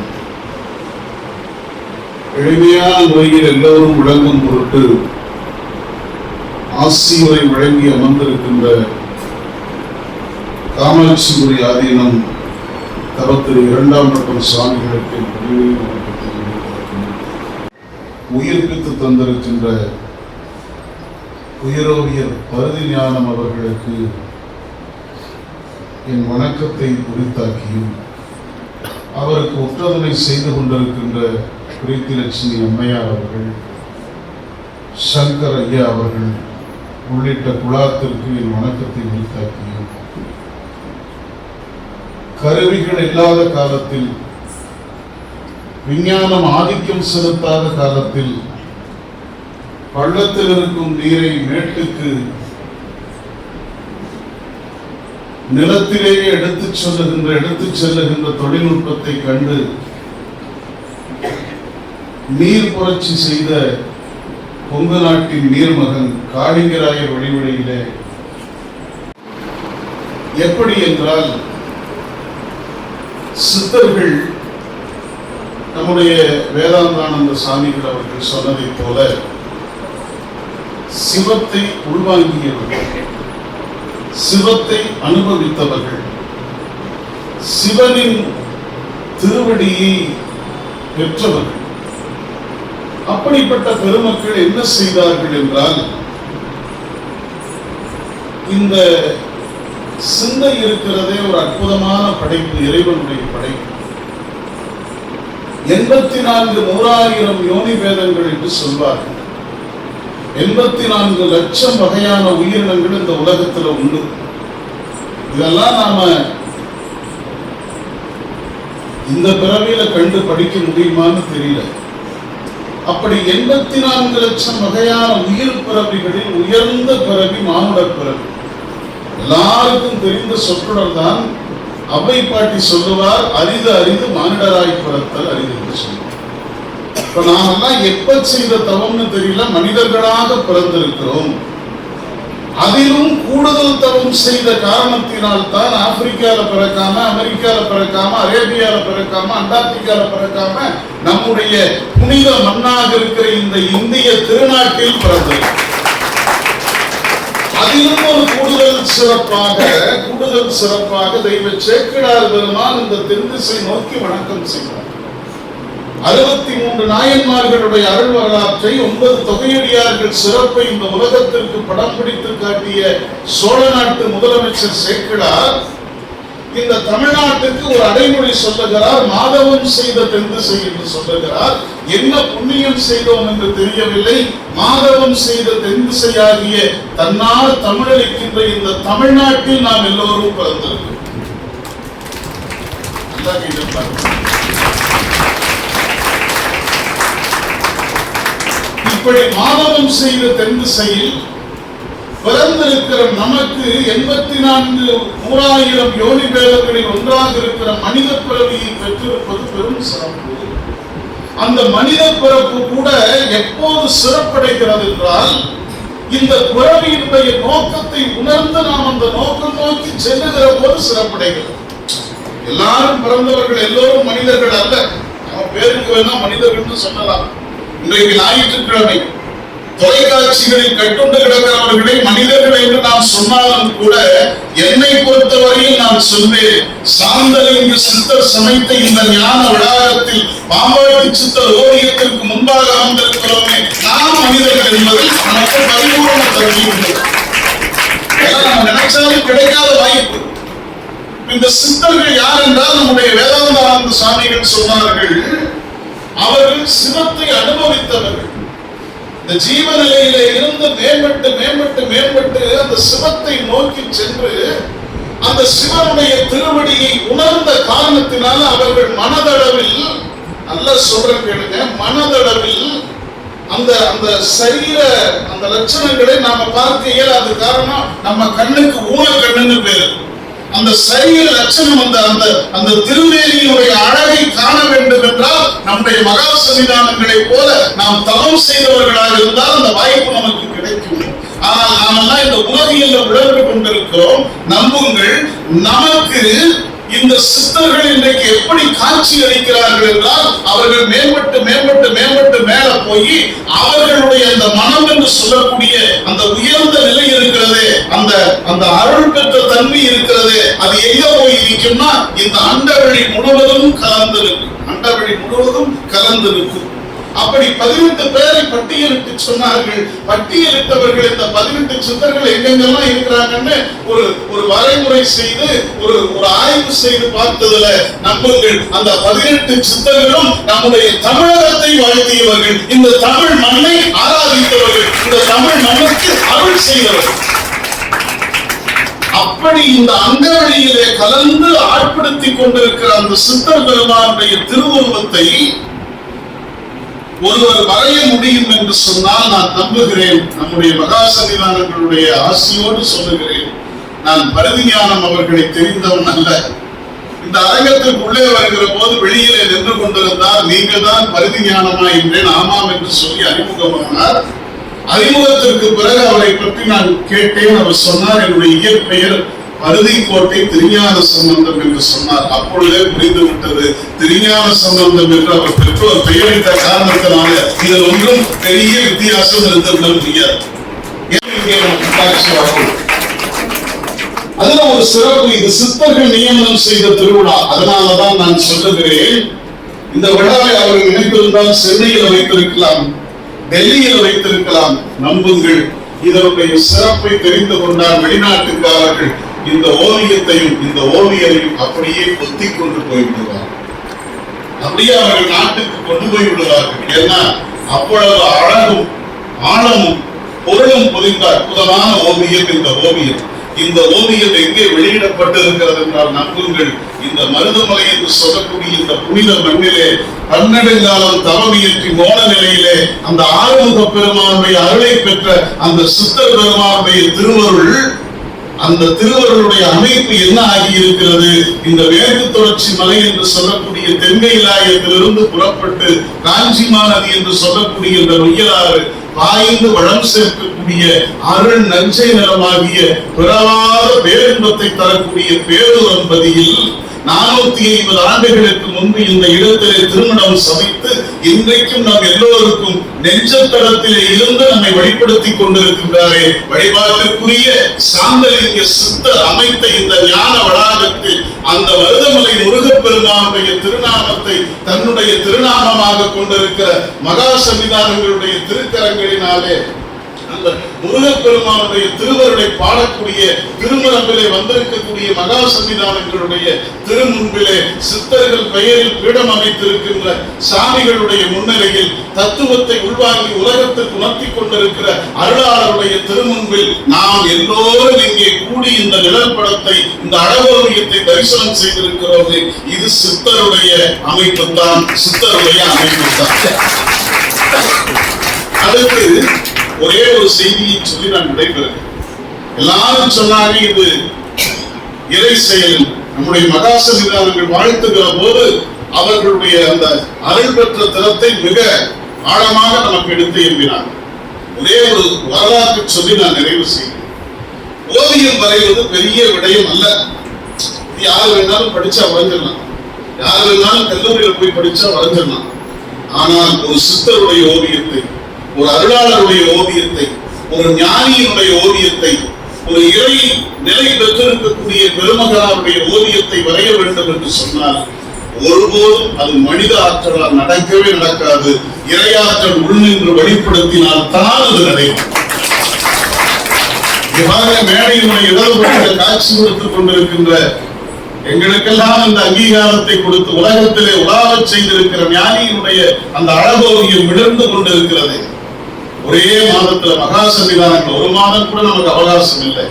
எளிமையான முறையில் எல்லோரும் விளங்கும் பொருட்டு ஆசியுரை வழங்கி அமர்ந்திருக்கின்ற காமாட்சிபுரி ஆதீனம் தவத்திரு 2ஆம் பட்டம் சுவாமிகளுக்கு உயிர்ப்பித்து தந்திருக்கின்ற உயரோவியர் பருதி ஞானம் அவர்களுக்கு என் வணக்கத்தை உரித்தாக்கியும் அவருக்கு உற்றதனை செய்து கொண்டிருக்கின்ற பிரீத்தி லட்சுமி அம்மையார் அவர்கள், சங்கர் ஐயா அவர்கள் உள்ளிட்ட குழாத்திற்கு என் வணக்கத்தை உரித்தாக்கியும் கருவிகள் இல்லாத காலத்தில், விஞ்ஞானம் ஆதிக்கம் செலுத்தாத காலத்தில் பள்ளத்தில் இருக்கும் நீரை மேட்டுக்கு நிலத்திலேயே எடுத்துச் செல்லுகின்ற தொழில்நுட்பத்தை கண்டு நீர் புரட்சி செய்த கொங்கு நாட்டின் நீர்மகன் காளிங்கராயர் வழிவழியிலே எப்படி என்றால், சித்தர்கள் நம்முடைய வேதாந்தானந்த சாமிகள் அவர்கள் சொன்னதைப் போல சிவத்தை உள்வாங்கியவர்கள், சிவத்தை அனுபவித்தவர்கள், சிவனின் திருவடியை பெற்றவர்கள். அப்படிப்பட்ட பெருமக்கள் என்ன செய்தார்கள் என்றால், இந்த சிந்தை இருக்கிறதே ஒரு அற்புதமான படைப்பு, இறைவனுடைய படைப்பு. 84,000 யோனி வேதங்கள் என்று சொல்வார்கள். 84 லட்சம் வகையான உயிரினங்கள் இந்த உலகத்துல உண்டு. இதெல்லாம் நாம இந்த பிறவியில கண்டு படிக்க முடியுமான்னு தெரியல. அப்படி 84 லட்சம் வகையான உயிர் பிறவிகளில் உயர்ந்த பிறவி மானுட பிறவி. எல்லாருக்கும் தெரிந்த சொற்றொடர் தான் அவை பாட்டி சொல்லுவார், அரிது அரிது மானிடராய் பிறத்தல் அரிது என்று சொல்லுவார். இப்ப நாமெல்லாம் எப்ப செய்த தவம்னு தெரியல, மனிதர்களாக பிறந்திருக்கிறோம். அதிலும் கூடுதல் தவம் செய்த காரணத்தினால் தான் ஆப்பிரிக்கால பிறக்காம, அமெரிக்கால பிறக்காம, அரேபியால பிறக்காம, அண்டார்டிகால பிறக்காம நம்முடைய புனித மண்ணாக இருக்கிற இந்த இந்திய திருநாட்டில் பிறந்தது. அதிலும் ஒரு கூடுதல் சிறப்பாக தெய்வ சேக்கிழார் பெருமான் இந்த தென்திசை நோக்கி வணக்கம் செய்வார். 63 நாயன்மார்களுடைய அருள் வரலாற்றை, 9 தொகையடியார்கள் சிறப்பை இந்த உலகத்திற்கு படம் பிடித்து காட்டிய சோழ நாட்டு முதலமைச்சர் சேக்கிழார் இந்த தமிழ்நாட்டுக்கு ஒரு அடைமொழி சொல்லுகிறார். மாதவம் செய்த தென்திசை என்று சொல்லுகிறார். என்ன புண்ணியம் செய்தோம் என்று தெரியவில்லை, மாதவம் செய்த தென்திசையாகிய தன்னால் தமிழளிக்கின்ற இந்த தமிழ்நாட்டில் நாம் எல்லோரும் பிறந்திருக்கிறோம். இப்படி மாதவம் செய்த தென்திசையில் பிறந்திருக்கிற நமக்கு 84,000 யோனி வேதங்களில் ஒன்றாக இருக்கிற மனித பிறவியை பெற்றிருப்பது பெரும் சிறப்பு. அந்த மனித பிறப்பு கூட எப்போது சிறப்படைகிறது என்றால், இந்த பிறவியினுடைய நோக்கத்தை உணர்ந்து நாம் அந்த நோக்கம் நோக்கி செல்லுகிற போது சிறப்படைகிறது. எல்லாரும் பிறந்தவர்கள் எல்லோரும் மனிதர்கள் அல்ல. நம்ம பேருக்கு வேணா மனிதர்கள் சொல்லலாம். இன்றைக்கு ஞாயிற்றுக்கிழமை தொலைக்காட்சிகளில் கட்டுண்டு கிடக்கிறவர்களை மனிதர்கள் என்று நாம் சொன்னாலும் கூட, என்னை பொறுத்தவரையில் நான் சொல்வேன், சாந்தலிங்க சித்தர் சமைத்த இந்த ஞான விழாவில் பாம்பாட்டி சித்தர் ஓவியத்திற்கு முன்பாக அமர்ந்திருக்கிறோமே, நாம் மனிதர்கள் என்பதில் நமக்கு பரிபூர்ண தகுதி உண்டு. நம்ம நினைச்சாலும் நமக்கு கிடைக்காத வாய்ப்பு. இந்த சித்தர்கள் யார் என்றால் நம்முடைய வேதாந்தானந்த சுவாமிகள் சொன்னார்கள், அவர்கள் சிவத்தை அனுபவித்தவர்கள். இந்த ஜீவ நிலையிலே இருந்து மேம்பட்டு மேம்பட்டு மேம்பட்டு அந்த சிவத்தை நோக்கி சென்று அந்த சிவனுடைய திருவடியை உணர்ந்த காரணத்தினால அவர்கள் மனதளவில், நல்ல சொல்ற கேளுங்க, மனதளவில் அந்த அந்த சரீர அந்த லட்சணங்களை நாம பார்க்க இயலாது. காரணம், நம்ம கண்ணுக்கு ஊன கண்ணுன்னு பேரு. அந்த சரீர லட்சணம் அந்த அந்த அந்த திருவேணியினுடைய அழகை காண வேண்டும் என்றால் நம்முடைய மகா சன்னிதானங்களை போல நாம் தவம் செய்தவர்களாக இருந்தால் அந்த வாய்ப்பு நமக்கு கிடைக்கும். ஆனால் நாமெல்லாம் இந்த உலகில் உழந்து கொண்டிருக்கிறோம். நம்புங்கள், நமக்கு இந்த சித்தர்கள் இன்றைக்கு எப்படி காட்சி அளிக்கிறார்கள் என்றால், அவர்கள் மேம்பட்டு மேம்பட்டு மேம்பட்டு மேல போய் அவர்களுடைய அந்த மனம் என்று சொல்லக்கூடிய அந்த உயர்ந்த நிலை இருக்கிறது, அந்த அந்த அருள் பெற்ற தன்மை இருக்கிறது. அது எங்க போய் நிற்கும்னா, இந்த அண்டவெளி முழுவதும் கலந்திருக்கும். அண்டவெளி முழுவதும் கலந்திருக்கும். அப்படி 18 பேரை பட்டியலிட்டு சொன்னார்கள். பட்டியலிட்டவர்கள் இந்த 18 சித்தர்கள் எங்கெங்கெல்லாம் இருக்கிறாங்கன்னு ஒரு வரைமுறை செய்து ஒரு ஆய்வு செய்து பார்த்ததுல நம்புங்கள், அந்த 18 சித்தர்களும் நம்முடைய தமிழகத்தை வாழ்த்தியவர்கள், இந்த தமிழ் மண்ணை ஆராதித்தவர்கள், இந்த தமிழ் மண்ணுக்கு அருள் செய்தவர்கள். அப்படி இந்த அங்கவெளியிலே கலந்து ஆட்படுத்திக் கொண்டிருக்கிற அந்த சித்தர் பெருமானுடைய திருவுருவத்தை ஒருவர் வரைய முடியும் என்று சொன்னால் நான் நம்புகிறேன். நம்முடைய மகா சன்னிதானங்களுடைய ஆசியோடு சொல்லுகிறேன், நான் பரதிஞானம் அவர்களை தெரிந்தவன் அல்ல. இந்த அரங்கத்திற்கு உள்ளே வருகிற போது வெளியிலே நின்று கொண்டிருந்தார், நீங்கள் தான் பரதிஞானமா என்றேன். ஆமாம் என்று சொல்லி அறிமுகமானார். அறிமுகத்திற்கு பிறகு அவரை பற்றி நான் கேட்டேன். அவர் சொன்னார், என்னுடைய இயற்பெயர் பருதிக்கோட்டை திருஞான சம்பந்தம் என்று சொன்னார். அப்பொழுதே புரிந்து விட்டது, திருஞான சம்பந்தம் என்று அவர் பெற்றோர் பெயரிட்ட காரணத்தினால இதில் ஒன்றும் பெரிய வித்தியாசம் இருந்திருக்க முடியாது. அதுல ஒரு சிறப்பு, இது சித்தர்கள் நியமனம் செய்த திருவிழா. அதனாலதான் நான் சொல்லுகிறேன், இந்த விழாவை அவர்கள் நினைத்திருந்தால் சென்னையில் வைத்திருக்கலாம், டெல்லியில் வைத்திருக்கலாம். நம்புங்கள், இதனுடைய சிறப்பை தெரிந்து கொண்டால் வெளிநாட்டுக்காரர்கள் இந்த ஓவியத்தையும் இந்த ஓவியரையும் அப்படியே கொத்தி கொண்டு போய்விடுவார்கள். அப்படியே அவர்கள் நாட்டுக்கு கொண்டு போய் விடுவார்கள். ஏன்னா அவ்வளவு அழகும் ஆழமும் பொருளும் பொதிந்த அற்புதமான ஓவியம் இந்த ஓவியம். இந்த ஓவியம் எங்கே வெளியிடப்பட்டிருக்கிறது என்றால் நம்புங்கள், இந்த மருதமலை என்று சொல்லக்கூடிய இந்த புனித மண்ணிலே பன்னெடுங்காலம் தவமியற்றி மோன நிலையிலே அந்த ஆறுமுக பெருமானுடைய அருளை பெற்ற அந்த சித்தர் பெருமானுடைய திருவருள், அந்த திருவருளுடைய அமைப்பு என்ன ஆகி இருக்கிறது? இந்த மேற்கு தொடர்ச்சி மலை என்று சொல்லக்கூடிய தென்கையிலாயத்திலிருந்து புறப்பட்டு காஞ்சிமா நதி என்று சொல்லக்கூடிய இந்த நொய்யலாறு பாய்ந்து வளம் சேர்க்கக்கூடிய அருள் நஞ்சை நிலமாகிய பிறவாத பேரின்பத்தை தரக்கூடிய பேருரம்பதியில் 450 ஆண்டுகளுக்கு முன்பு இந்த இடத்திலே திருமணம் சமைத்து இன்றைக்கும் நாம் எல்லோருக்கும் நெஞ்சத்தடத்திலே இருந்து நம்மை வழிபடுத்திக் கொண்டிருக்கின்றாரே, வழிபாட்டிற்குரிய சாந்தலிங்க சித்தர் அமைத்த இந்த ஞான வளாகத்தில் அந்த மருதமலை முருகப்பெருமானுடைய திருநாமத்தை தன்னுடைய திருநாமமாக கொண்டிருக்கிற மகா சன்னிதானங்களுடைய திருக்கரங்களினாலே அந்த முருகப்பெருமானுடைய திருவருளை பாடக்கூடிய திருமரம்பிலே வந்திருக்கக்கூடிய மகா சன்னிதானங்களுடைய திருமுன்பிலே சித்தர்கள் பெயரில் பீடம் அமைத்திருக்கின்ற சாமிகளுடைய முன்னிலையில் தத்துவத்தை உள்வாங்கி உலகத்துக்கு உணர்த்திக் கொண்டிருக்கிற அருளாளருடைய திருமுன்பில் நாம் எல்லோரும் இங்கே கூடி இந்த நிழல் படத்தை, இந்த அழகோவியத்தை தரிசனம் செய்திருக்கிறோம். இது சித்தருடைய அமைப்பு தான், சித்தருடைய அமைப்பு தான். அடுத்து ஒரே ஒரு செய்தியை சொல்லி நான் விடைபெறுகிறேன். எல்லாரும் சொன்னாங்க இது இறை செயல். நம்முடைய மகா சன்னிதானங்கள் வாழ்த்துகிற போது அவர்களுடைய அந்த அருள் பெற்ற தரத்தை மிக ஆழமாக நமக்கு எடுத்து எம்பினார். ஒரே ஒரு வரலாற்றை சொல்லி நான் நிறைவு செய்கிறேன். ஓவியம் வரைவது பெரிய விடயம் அல்ல. யாரு வேணாலும் படிச்சா வரைஞ்சிடலாம், யாரு வேணாலும் கல்லூரியில் போய் படிச்சா வரைஞ்சிடலாம். ஆனால் ஒரு சித்தருடைய ஓவியத்தை, ஒரு அருளாளருடைய ஓவியத்தை, ஒரு ஞானியினுடைய ஓவியத்தை, ஒரு இறை நிலை பெற்றிருக்கக்கூடிய பெருமகனாருடைய ஓவியத்தை வரைய வேண்டும் என்று சொன்னால் ஒருபோதும் அது மனித ஆற்றலால் நடக்கவே நடக்காது. இறையாற்றல் உள்நின்று வெளிப்படுத்தினால் தான் அது நடைபெறும். மேடையினுடைய இடதுபுறத்தில் காட்சி கொடுத்துக் கொண்டிருக்கின்ற எங்களுக்கெல்லாம் அந்த அங்கீகாரத்தை கொடுத்து உலகத்திலே உலாவச் செய்திருக்கிற ஞானியினுடைய அந்த அழகோவியம் விழுந்து கொண்டிருக்கிறது. ஒரே மாதத்துல மகா சன்னிதானங்கள், ஒரு மாதம் கூட நமக்கு அவகாசம் இல்லை.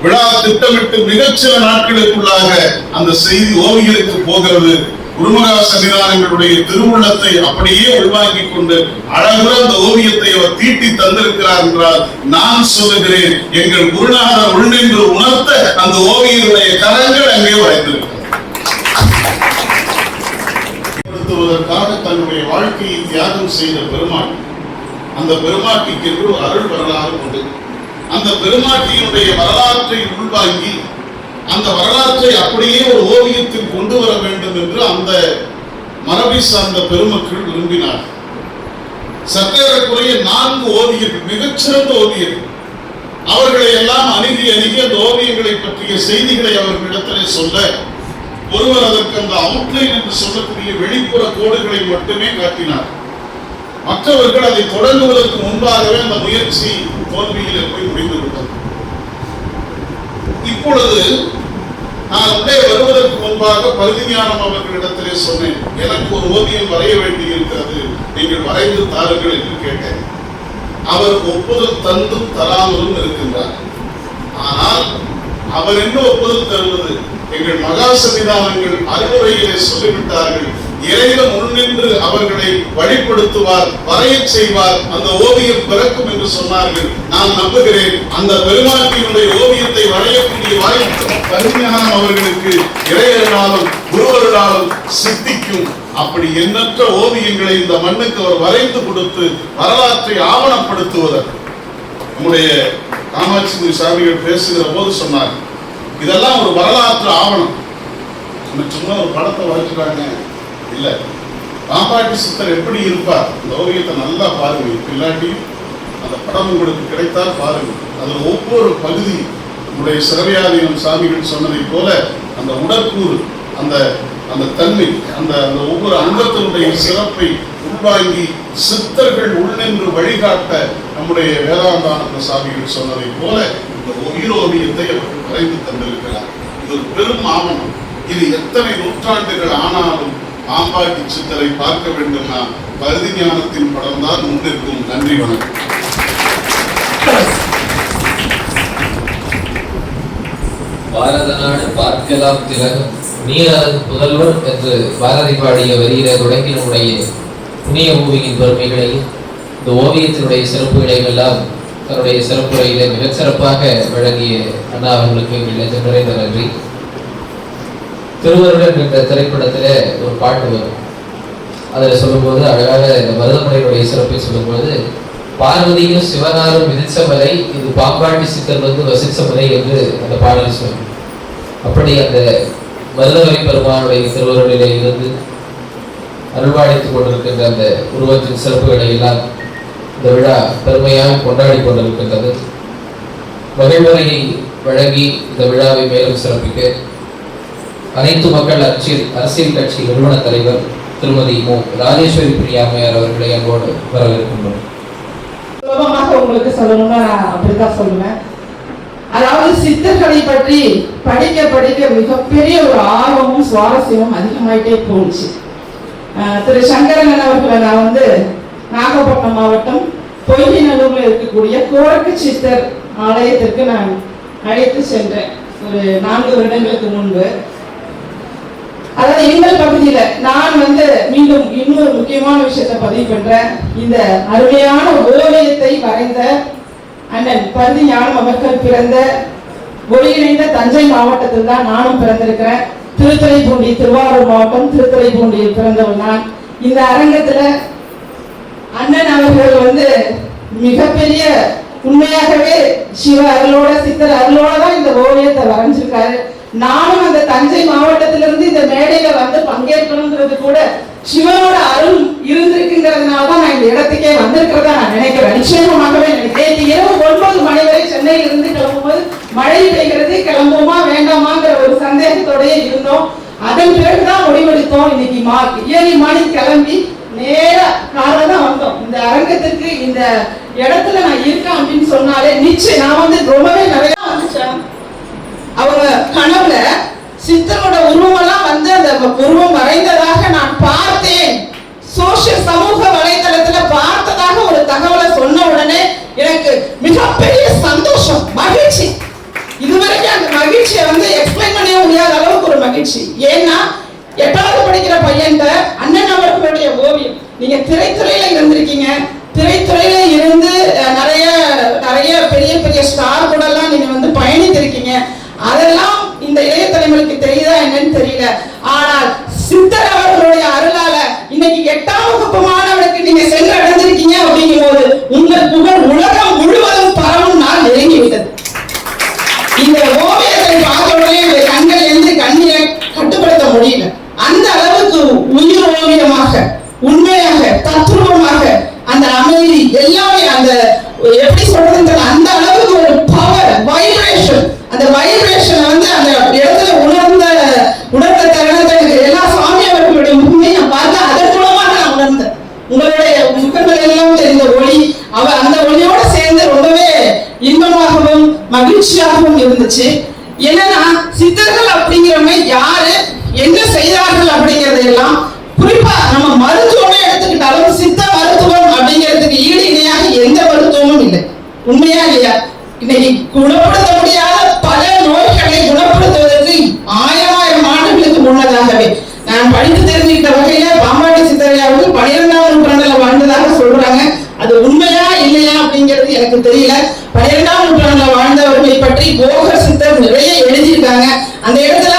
விழா திட்டமிட்டு மிகச்சில நாட்களுக்குள்ளாக அந்த செய்தி ஓவியருக்கு போகிறது. குருமகா சன்னிதானங்களுடைய திருவுள்ளத்தை அப்படியே உள்வாங்கிக் கொண்டு அழகுற அந்த ஓவியத்தை அவர் தீட்டி தந்திருக்கிறார் என்றால் நான் சொல்லுகிறேன், எங்கள் குருநாதர் உள்நின்று உணர்த்த அந்த ஓவியருடைய கரங்கள் அங்கே வரைந்திருக்கிறார். தன்னுடைய வாழ்க்கையை தியாகம் செய்த பெருமாள், அந்த பெருமாட்டிக்கு என்று அருள் வரலாறு உண்டு. அந்த பெருமாட்டியினுடைய வரலாற்றை உள்வாங்கி அந்த வரலாற்றை அப்படியே ஒரு ஓவியத்தில் கொண்டு வர வேண்டும் என்று அந்த மரபை சார்ந்த பெருமக்கள் விரும்பினார். சற்றேறக்குறைய 4 ஓவியர்கள், மிகச்சிறந்த ஓவியர்கள், அவர்களை எல்லாம் அணுகி அந்த ஓவியங்களை பற்றிய செய்திகளை அவர்களிடத்திலே சொல்ல, ஒருவர் அதற்கு அந்த அவுட்லைன் என்று சொல்லக்கூடிய வெளிப்புற கோடுகளை மட்டுமே காட்டினார். மற்றவர்கள் அதை தொடங்குவதற்கு முன்பாகவே அந்த முயற்சி தோல்வியில் போய் முடிந்துவிட்டது. இப்பொழுது நான் உள்ளே வருவதற்கு முன்பாக பருதிஞானம் அவர்களிடத்திலே சொன்னேன், எனக்கு ஒரு ஓவியம் வரைய வேண்டி இருக்கிறது, நீங்கள் வரைந்து தாருங்கள் என்று கேட்டேன். அவர் ஒப்புதல் தந்தும் தராமலும் இருக்கின்றார். ஆனால் அவர் என்ன ஒப்புதல் தருவது? எங்கள் மகா சன்னிதானங்கள் அறிவுரையிலே சொல்லிவிட்டார்கள், இறைவன் முன்னின்று அவர்களை வழிபடுத்துவார், வரைய செய்வார், அந்த ஓவியம் பிறக்கும் என்று சொன்னார்கள். நான் நம்புகிறேன், அந்த பெருமாட்டியினுடைய ஓவியத்தை வரையக்கூடிய வாய்ப்பு பரிஞானம் அவர்களுக்கு இறையர்களாலும் குருவர்களாலும் சித்திக்கும். அப்படி எண்ணற்ற ஓவியங்களை இந்த மண்ணுக்கு அவர் வரைந்து கொடுத்து வரலாற்றை ஆவணப்படுத்துவதற்கு நம்முடைய காமாட்சி சாமிகள் பேசுகிற போது சொன்னார், இதெல்லாம் ஒரு வரலாற்று ஆவணம். சும்மா ஒரு படத்தை வரைச்சுறாங்க இல்ல, பாம்பாட்டி சித்தர் எப்படி இருப்பார், இந்த ஓவியத்தை நல்லா பாருங்க. இல்லாட்டியும் அந்த படம் உங்களுக்கு கிடைத்தால் பாருங்க. அதுல ஒவ்வொரு பகுதி உங்களுடைய சிறவியாதீனம் சாமிகள் சொன்னதை போல அந்த உடற்கூறு, அந்த அந்த தன்மை, அந்த அந்த ஒவ்வொரு அங்கத்தினுடைய சிறப்பை உள்வாங்கி சித்தர்கள் உள்நின்று வழிகாட்ட நம்முடைய வேதாந்தானந்த சாமிகள் சொன்னதை போல இந்த உயிரோவியத்தை அவர்கள் வரைந்து தந்திருக்கிறார். இது ஒரு பெரும் ஆவணம். இது எத்தனை நூற்றாண்டுகள் ஆனாலும் பாம்பாட்டி சித்தரை பார்க்க வேண்டும்னா பருதிஞானத்தின் படம் தான் முன்னிற்கும். நன்றி, வணக்கம். பாரத நாடு பார்க்கலாம் திலகம் நீரதன் புதல்வர் என்று பாரதி பாடிய வரியில தொடங்கி நம்முடைய புனிய பூமியின் பெருமைகளையும் இந்த ஓவியத்தினுடைய சிறப்புகளையும் எல்லாம் தன்னுடைய சிறப்புரையில மிகச் சிறப்பாக வழங்கிய அண்ணா அவர்களுக்கு நெஞ்சம் நிறைந்த நன்றி. திருவருடன் என்ற திரைப்படத்துல ஒரு பாட்டு வரும். அதில் சொல்லும்போது அழகாக இந்த மருதமலையுடைய சிறப்பை சொல்லும்போது, பார்வதியும் சிவனாரும் விதிச்ச மலை, இது பாம்பாட்டி சித்தர் வசிச்ச மலை என்று அந்த பாடல் சொல்லும். அப்படி அந்த மருதமலை பெருமானுடைய திருவருளிலே இருந்து அருள்வாடித்துக் கொண்டிருக்கின்ற அந்த உருவத்தின் சிறப்புகளை எல்லாம் இந்த விழா பெருமையாக கொண்டாடி கொண்டிருக்கின்றது. மகிழ்வரையை வழங்கி இந்த விழாவை மேலும் சிறப்பிக்க அனைத்து மக்கள் அரசியல் கட்சி நிறுவன தலைவர் திருமதி மு. ராஜேஸ்வரி பிரியாமையார் அவர்களை அன்போடு வரவேற்கின்றோம். சுலபமாக உங்களுக்கு சொல்லணும்னா நான் அப்படித்தான் சொல்லுவேன். அதாவது சித்தர்களை பற்றி படிக்க படிக்க மிகப்பெரிய ஒரு ஆர்வமும் சுவாரஸ்யமும் அதிகமாயிட்டே போச்சு. திரு சங்கரன் அவர்களை நான் நாகப்பட்டினம் மாவட்டம் பொய்கைநல்லூர்ல இருக்கக்கூடிய கோரக்கு சித்தர் ஆலயத்திற்கு நான் அழைத்து சென்றேன் ஒரு 4 வருடங்களுக்கு முன்பு. அதாவது எங்கள் பகுதியில நான் மீண்டும் இன்னொரு முக்கியமான விஷயத்தை பதிவு பண்றேன். இந்த அருமையான ஓவியத்தை வரைந்த அண்ணன் பருதிஞானம் அவர்கள் பிறந்த ஒருங்கிணைந்த தஞ்சை மாவட்டத்தில் தான் நானும் பிறந்திருக்கிறேன். திருத்துறைப்பூண்டி, திருவாரூர் மாவட்டம் திருத்துறைப்பூண்டியில் பிறந்தவன் நான். இந்த அரங்கத்துல அண்ணன் அவர்கள் மிகப்பெரிய உண்மையாகவே சிவ அருளோட சித்தர் அருளோட தான் இந்த ஓவியத்தை வரைஞ்சிருக்காரு. நானும் அந்த தஞ்சை மாவட்டத்திலிருந்து இந்த மேடையில பங்கேற்கணுங்கிறது கூட சிவனோட அருள் இருந்திருக்குங்கிறதுனாலதான் நான் இந்த இடத்துக்கே வந்திருக்கிறதா நான் நினைக்கிறேன். நிச்சயமாகவே நேற்று இரவு 9 மணி வரை சென்னையில் இருந்து கிளம்பும்போது மழை பெய்கிறது, கிளம்புமா வேண்டாமாங்கிற ஒரு சந்தேகத்தோடய இருந்தோம். அதன் பிறகுதான் முடிவெடுத்தோம். இன்னைக்கு 7 மணி கிளம்பி நேர காலைல தான் வந்தோம். இந்த அரங்கத்திற்கு இந்த இடத்துல நான் இருக்கேன் அப்படின்னு சொன்னாலே நிச்சயம் நான் வந்து ரொம்பவே நிறைய வந்துச்சேன். அவங்க கனவுல சித்தரோட உருவமெல்லாம் வந்து அந்த உருவம் மறைந்ததாக நான் பார்த்தேன். சமூக வலைதளத்துல பார்த்ததாக ஒரு தகவலை சொன்ன உடனே எனக்கு மிகப்பெரிய சந்தோஷம், மகிழ்ச்சி. இதுவரைக்கும் அந்த மகிழ்ச்சியை வந்து எக்ஸ்பிளைன் பண்ணவே முடியாத அளவுக்கு ஒரு மகிழ்ச்சி. ஏன்னா 8வது படிக்கிற பையன்கிட்ட அண்ணன் அவர்களுடைய ஓவியம், நீங்க திரைத்துறையில இருந்திருக்கீங்க, திரைத்துறையில இருந்து நிறைய நிறைய பெரிய பெரிய ஸ்டார் கூட எல்லாம் நீங்க வந்து பயணித்திருக்கீங்க. அதெல்லாம் இந்த இளைய தலைமுறைக்கு தெரியுதா என்னன்னு தெரியல. ஆனால் சித்தர் அவர்களுடைய அருளால இன்னைக்கு 8ஆம் வகுப்பு மாணவனுக்கு நீங்க சென்று அடைஞ்சிருக்கீங்க அப்படிங்கும் போது உங்கள் புகழ் உலகம் முழுவதும் பரவும் நாள் நெருங்கி விட்டது. இந்த ஓவியத்தை பார்த்த உடனே இந்த கண்கள் இருந்து கண்ணீரை கட்டுப்படுத்த முடியல. அந்த அளவுக்கு உயிர் ஓவியமாக, உண்மையாக, தத்துவமாக, அந்த அமைதி எல்லாமே, அந்த எப்படி சொல்றது, அந்த அளவுக்கு ஒரு பவர், வைப்ரேஷன், அந்த வைப்ரேஷன் வந்து அந்த இடத்துல உணர்ந்த தருணத்தை எல்லா சாமி அவர்களுடைய முகமே நான் பார்த்தேன். அதன் மூலமாக நான் உணர்ந்தேன். உங்களுடைய முகங்கள் எல்லாம் தெரிந்த ஒளி, அந்த ஒளியோட சேர்ந்து ரொம்பவே இன்பமாகவும் மகிழ்ச்சியாகவும் இருந்துச்சு. என்னன்னா சித்தர்கள் அப்படிங்கிறவங்க யாரு, என்ன செய்தார்கள் அப்படிங்கறதெல்லாம், குறிப்பா நம்ம மருத்துவமே எடுத்துக்கிட்டாலும் சித்த மருத்துவம் அப்படிங்கிறதுக்கு ஈடு இணையாக எந்த மருத்துவமும் இல்லை. உண்மையா இல்லையா? இன்னைக்கு குணப்படுத்த முடியாத பல நோய்களை குணப்படுத்துவதற்கு 1000 ஆண்டுகளுக்கு முன்னதாகவே நான் படித்து தெரிஞ்சுக்கிட்ட வகையில பாம்பாட்டி சித்தரையா வந்து 12ஆம் நூற்றாண்டுல வாழ்ந்ததாக சொல்றாங்க. அது உண்மையா இல்லையா அப்படிங்கிறது எனக்கு தெரியல. 12ஆம் நூற்றாண்டுல வாழ்ந்தவர்களை பற்றி போகர் சித்தர் நிறைய எழுதியிருக்காங்க. அந்த இடத்துல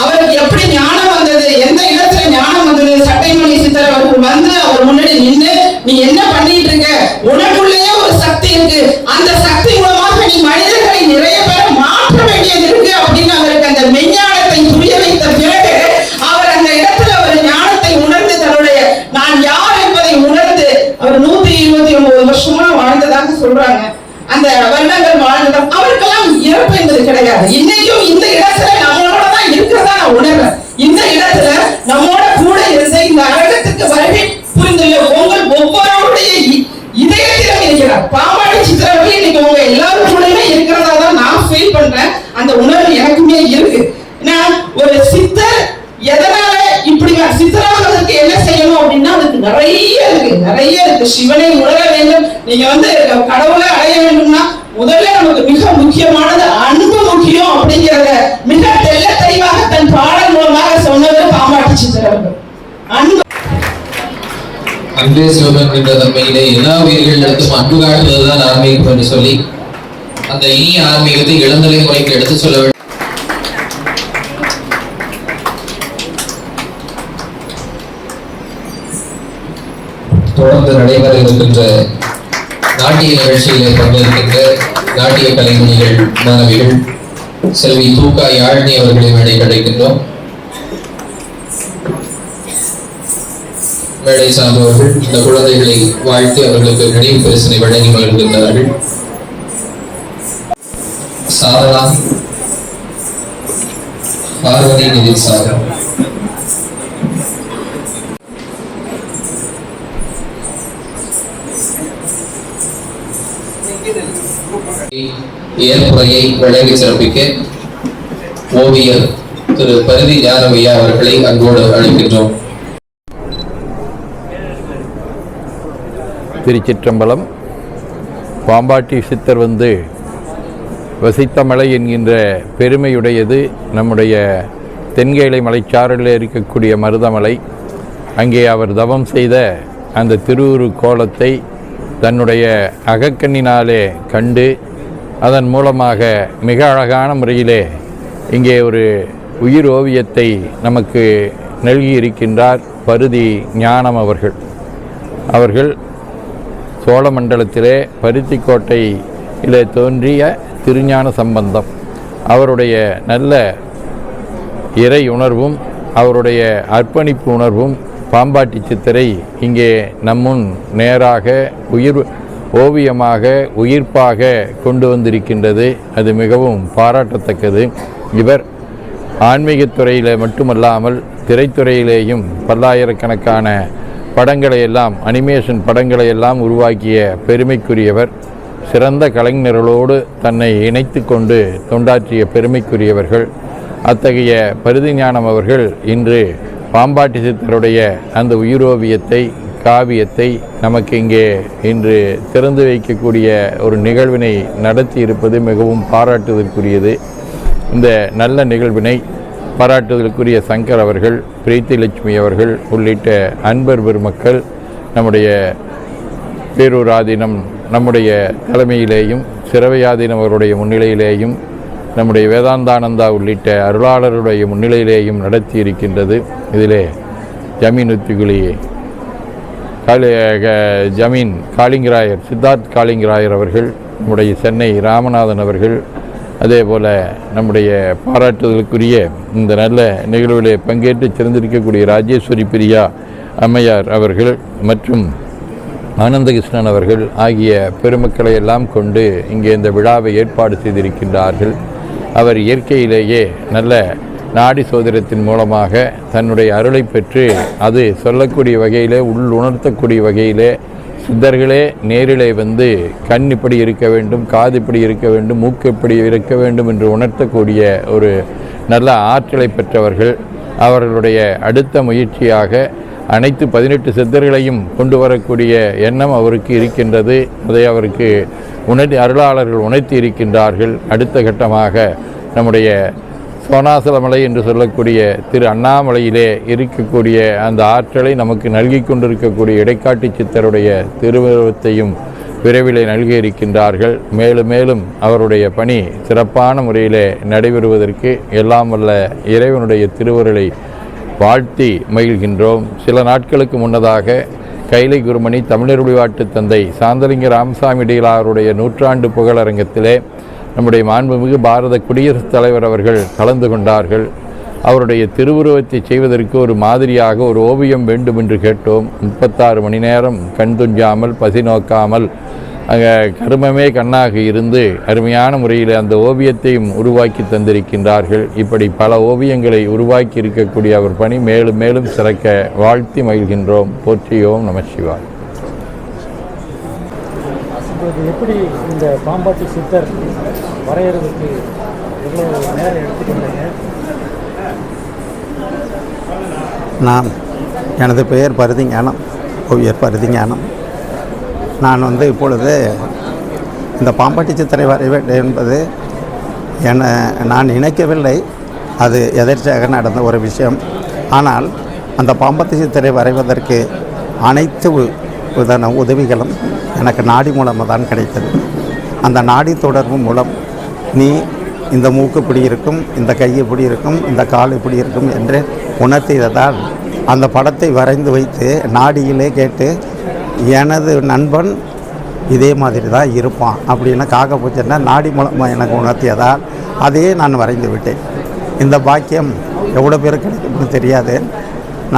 அவருக்கு எப்படி ஞானம் வந்தது, எந்த இடத்துல ஞானம் வந்தது, சட்டைமணி சித்தர் அவர்கள் வந்து அவர் முன்னாடி நின்று, நீ என்ன பண்ணிட்டு இருக்க, உனக்குள்ளேயே ஒரு சக்தி இருக்கு, அந்த சக்தி மூலமாக நீ மனிதர்களை நிறைய பேரை மாற்ற வேண்டியது இருக்கு அப்படின்னு அவருக்கு அந்த மெஞ்ஞானத்தை புரிய வைத்த பிறகு அவர் அந்த இடத்துல ஒரு ஞானத்தை உணர்ந்து தன்னுடைய நான் யார் என்பதை உணர்ந்து அவர் 129 வருஷமா வாழ்ந்ததாக சொல்றாங்க. அந்த வருடங்கள் வாழ்ந்ததும் அவருக்கெல்லாம் இறப்பு என்பது கிடையாது. இன்னைக்கும் இந்த இடத்துல நம்மளோட தான் இருக்கிறதா நான் உணர்றேன். இந்த இடத்துல நம்மோட கூட இருந்த இந்த அரங்கத்துக்கு வருகை புரிந்துள்ள உங்கள் ஒவ்வொருடைய இதயத்திலும் இருக்கிறார். பாம்பாட்டி சித்தரவர்கள் இன்னைக்கு உங்க எல்லாரும் கூடயுமே இருக்கிறதா தான் நான் ஃபீல் பண்றேன். அந்த உணர்வு எனக்குமே இருக்கு. நான் ஒரு சித்தர் எதனால இப்படி சித்தராகிறதுக்கு என்ன செய்யணும் அப்படின்னா அதுக்கு நிறைய இருக்கு. சிவனை உணர வேண்டும், நீங்க வந்து கடவுளை அடைய வேண்டும்னா முதல்ல நமக்கு மிக முக்கியமானது அன்பு முக்கியம் அப்படிங்கிறத மிக தெள்ள தெளிவாக தன் பாடல் மூலமாக சொன்னவர் பாம்பாட்டி சித்தரவர்கள். அன்பே சிவம் என்ற தன்மையிலே எல்லா உயிர்களிடத்தும் அன்பு காட்டுவதுதான் ஆன்மீகம் என்று சொல்லி அந்த இனிய ஆன்மீகத்தை இளந்தலை முறைக்கு எடுத்து சொல்ல வேண்டும். தொடர்ந்து நடைபெற இருக்கின்ற நாட்டிய நிகழ்ச்சியிலே பங்கேற்கின்ற நாட்டிய கலைஞர்கள் மாணவிகள் செல்வி தூக்கா யாழினி அவர்களை மேடை கிடைக்கின்றோம். மேடை சார்ந்தவர்கள் இந்த குழந்தைகளை வாழ்த்து அவர்களுக்கு நினைவு பரிசினை வழங்கி மகிழ்கின்றார்கள். சாதனா பார்வதி நிதி சாதனம் ஏற்புரையை வழங்கி சிறப்பிக்க ஓவியர் திரு பருதி ஞானவையா அவர்களை அன்போடு அழைக்கின்றோம். திருச்சிற்றம்பலம். பாம்பாட்டி சித்தர் வந்து வசித்த மலை என்கின்ற பெருமையுடையது நம்முடைய தென்கேலை மலைச்சாரலில் இருக்கக்கூடிய மருதமலை. அங்கே அவர் தவம் செய்த அந்த திருவுரு கோலத்தை தன்னுடைய அகக்கண்ணினாலே கண்டு அதன் மூலமாக மிக அழகான முறையிலே இங்கே ஒரு உயிர் ஓவியத்தை நமக்கு நல்கியிருக்கின்றார் பருதி ஞானம் அவர்கள் சோழமண்டலத்திலே பருத்திக்கோட்டையிலே தோன்றிய திருஞான சம்பந்தம். அவருடைய நல்ல இறை உணர்வும் அவருடைய அர்ப்பணிப்பு உணர்வும் பாம்பாட்டி சித்தரை இங்கே நம்முன் நேராக உயிர் ஓவியமாக உயிர்ப்பாக கொண்டு வந்திருக்கின்றது. அது மிகவும் பாராட்டத்தக்கது. இவர் ஆன்மீகத்துறையில் மட்டுமல்லாமல் திரைத்துறையிலேயும் பல்லாயிரக்கணக்கான படங்களை எல்லாம், அனிமேஷன் படங்களை எல்லாம் உருவாக்கிய பெருமைக்குரியவர். சிறந்த கலைஞர்களோடு தன்னை இணைத்து கொண்டு தொண்டாற்றிய பெருமைக்குரியவர்கள். அத்தகைய பருதிஞானம் அவர்கள் இன்று பாம்பாட்டி சித்தருடைய அந்த உயிரோவியத்தை, காவியத்தை நமக்கு இங்கே இன்று திறந்து வைக்கக்கூடிய ஒரு நிகழ்வினை நடத்தி இருப்பது மிகவும் பாராட்டுதற்குரியது. இந்த நல்ல நிகழ்வினை பாராட்டுதலுக்குரிய சங்கர் அவர்கள், பிரீத்தி லட்சுமி அவர்கள் உள்ளிட்ட அன்பர் பெருமக்கள், நம்முடைய பேரூராதீனம் நம்முடைய தலைமையிலேயும், சிரவையாதீனம் அவருடைய முன்னிலையிலேயும், நம்முடைய வேதாந்தானந்தா உள்ளிட்ட அருளாளருடைய முன்னிலையிலேயும் நடத்தி இருக்கின்றது. இதிலே ஜமீன் உத்திகுலி ஜமீன் காளிங்கராயர், சித்தார்த் காளிங்கராயர் அவர்கள், நம்முடைய சென்னை ராமநாதன் அவர்கள், அதே போல் நம்முடைய பாராட்டுதலுக்குரிய இந்த நல்ல நிகழ்விலே பங்கேற்று சிறந்திருக்கக்கூடிய ராஜேஸ்வரி பிரியா அம்மையார் அவர்கள் மற்றும் ஆனந்தகிருஷ்ணன் அவர்கள் ஆகிய பெருமக்களை எல்லாம் கொண்டு இங்கே இந்த விழாவை ஏற்பாடு செய்திருக்கின்றார்கள். அவர் இயற்கையிலேயே நல்ல நாடி சோதனத்தின் மூலமாக தன்னுடைய அருளை பெற்று அது சொல்லக்கூடிய வகையிலே, உணர்த்தக்கூடிய வகையிலே சித்தர்களே நேரிலே வந்து கண் இப்படி இருக்க வேண்டும், காது இப்படி இருக்க வேண்டும், மூக்கு இப்படி இருக்க வேண்டும் என்று உணர்த்தக்கூடிய ஒரு நல்ல ஆற்றலை பெற்றவர்கள். அவர்களுடைய அடுத்த முயற்சியாக அனைத்து 18 சித்தர்களையும் கொண்டு வரக்கூடிய எண்ணம் அவருக்கு இருக்கின்றது. அதை அவருக்கு அருளாளர்கள் உணர்த்தி இருக்கின்றார்கள். அடுத்த கட்டமாக நம்முடைய சோனாசலமலை என்று சொல்லக்கூடிய திரு அண்ணாமலையிலே இருக்கக்கூடிய அந்த ஆற்றலை நமக்கு நல்கி கொண்டிருக்கக்கூடிய இடைக்காட்டி சித்தருடைய திருவுருவத்தையும் விரைவிலே நல்கி இருக்கின்றார்கள். மேலும் மேலும் அவருடைய பணி சிறப்பான முறையிலே நடைபெறுவதற்கு எல்லாம் வல்ல இறைவனுடைய திருவருளை வாழ்த்தி மகிழ்கின்றோம். சில நாட்களுக்கு முன்னதாக கைலை குருமணி தமிழர் வழிபாட்டு தந்தை சாந்தலிங்க ராமசாமி அடிகளாருடைய 100ஆண்டு புகழரங்கத்திலே நம்முடைய மாண்புமிகு பாரத குடியரசுத் தலைவர் அவர்கள் கலந்து கொண்டார்கள். அவருடைய திருவுருவத்தை செய்வதற்கு ஒரு மாதிரியாக ஒரு ஓவியம் வேண்டும் என்று கேட்டோம். 36 மணி நேரம் கண் துஞ்சாமல், பசி நோக்காமல், அங்கே கருமமே கண்ணாக இருந்து அருமையான முறையில் அந்த ஓவியத்தையும் உருவாக்கி தந்திருக்கின்றார்கள். இப்படி பல ஓவியங்களை உருவாக்கி இருக்கக்கூடிய அவர் பணி மேலும் மேலும் சிறக்க வாழ்த்தி மகிழ்கின்றோம். போற்றியோம் நம சிவாய். எப்படி இந்த பாம்பாட்டி சித்தர் வரையறதுக்கு எவ்வளோ நேரம் எடுத்துக்கொண்டீங்க? எனது பெயர் பருதிஞானம், ஓவியர் பருதிஞானம். நான் இப்பொழுது இந்த பாம்பாட்டி சித்தரை வரைய வேண்டும் என்பது நான் நினைக்கவில்லை. அது எதர்ச்சியாக நடந்த ஒரு விஷயம். ஆனால் அந்த பாம்பாட்டி சித்தரை வரைவதற்கு அனைத்து உதவிகளும் எனக்கு நாடி மூலமாக தான் கிடைத்தது. அந்த நாடி தொடர்பு மூலம் நீ இந்த மூக்கு இப்படி இருக்கும், இந்த கை இப்படி இருக்கும், இந்த கால் இப்படி இருக்கும் என்று உணர்த்தியதால் அந்த படத்தை வரைந்து வைத்து நாடியிலே கேட்டு எனது நண்பன் இதே மாதிரி தான் இருப்பான் அப்படின்னு காக்கப்பூச்சன்னா நாடி மூலமாக எனக்கு உணர்த்தியதால் அதையே நான் வரைந்து விட்டேன். இந்த பாக்கியம் எவ்வளோ பேர் கிடைக்கும்னு தெரியாது.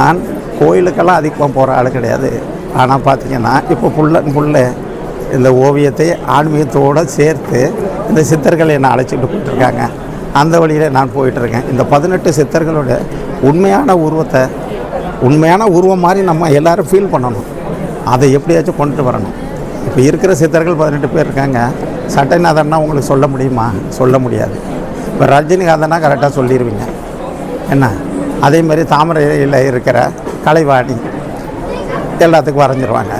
நான் கோயிலுக்கெல்லாம் அதிகமாக போகிற ஆள் கிடையாது. ஆனால் பார்த்திங்கன்னா இப்போ புள்ள இந்த ஓவியத்தை ஆன்மீகத்தோடு சேர்த்து இந்த சித்தர்களை என்னை அழைச்சிட்டு போயிட்டுருக்காங்க. அந்த வழியில் நான் போயிட்டுருக்கேன். இந்த 18 சித்தர்களோட உண்மையான உருவம் மாதிரி நம்ம எல்லோரும் ஃபீல் பண்ணணும். அதை எப்படியாச்சும் கொண்டுட்டு வரணும். இப்போ இருக்கிற சித்தர்கள் 18 பேர் இருக்காங்க. சட்டைநாதன்னா உங்களுக்கு சொல்ல முடியுமா? சொல்ல முடியாது. இப்போ ரஜினிகாந்தனா கரெக்டாக சொல்லிடுவீங்க என்ன. அதே மாதிரி தாமரையில் இருக்கிற கலைவாணி எல்லாத்துக்கும் வரைஞ்சிருவாங்க.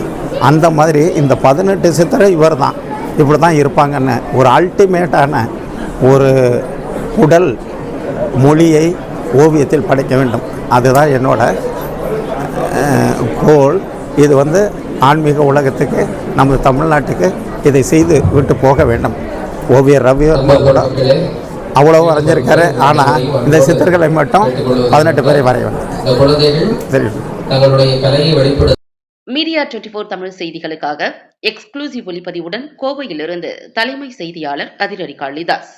அந்த மாதிரி இந்த 18 சித்தரை இவர் தான் இப்படி தான் இருப்பாங்கன்னு ஒரு அல்டிமேட்டான ஒரு உடல் மொழியை ஓவியத்தில் படைக்க வேண்டும். அதுதான் என்னோட கோல். இது ஆன்மீக உலகத்துக்கு, நம்ம தமிழ்நாட்டுக்கு இதை செய்து விட்டு போக வேண்டும். ஓவியர் ரவிவர்மா கூட அவ்வளோ வரைஞ்சிருக்காரு. ஆனால் இந்த சித்தர்களை மட்டும் 18 பேரை வரைய வேண்டும். தெரியும். மீடியா 24 தமிழ் செய்திகளுக்காக எக்ஸ்க்ளூசிவ் ஒளிப்பதிவுடன் கோவையிலிருந்து தலைமை செய்தியாளர் அதிரடி காளிதாஸ்.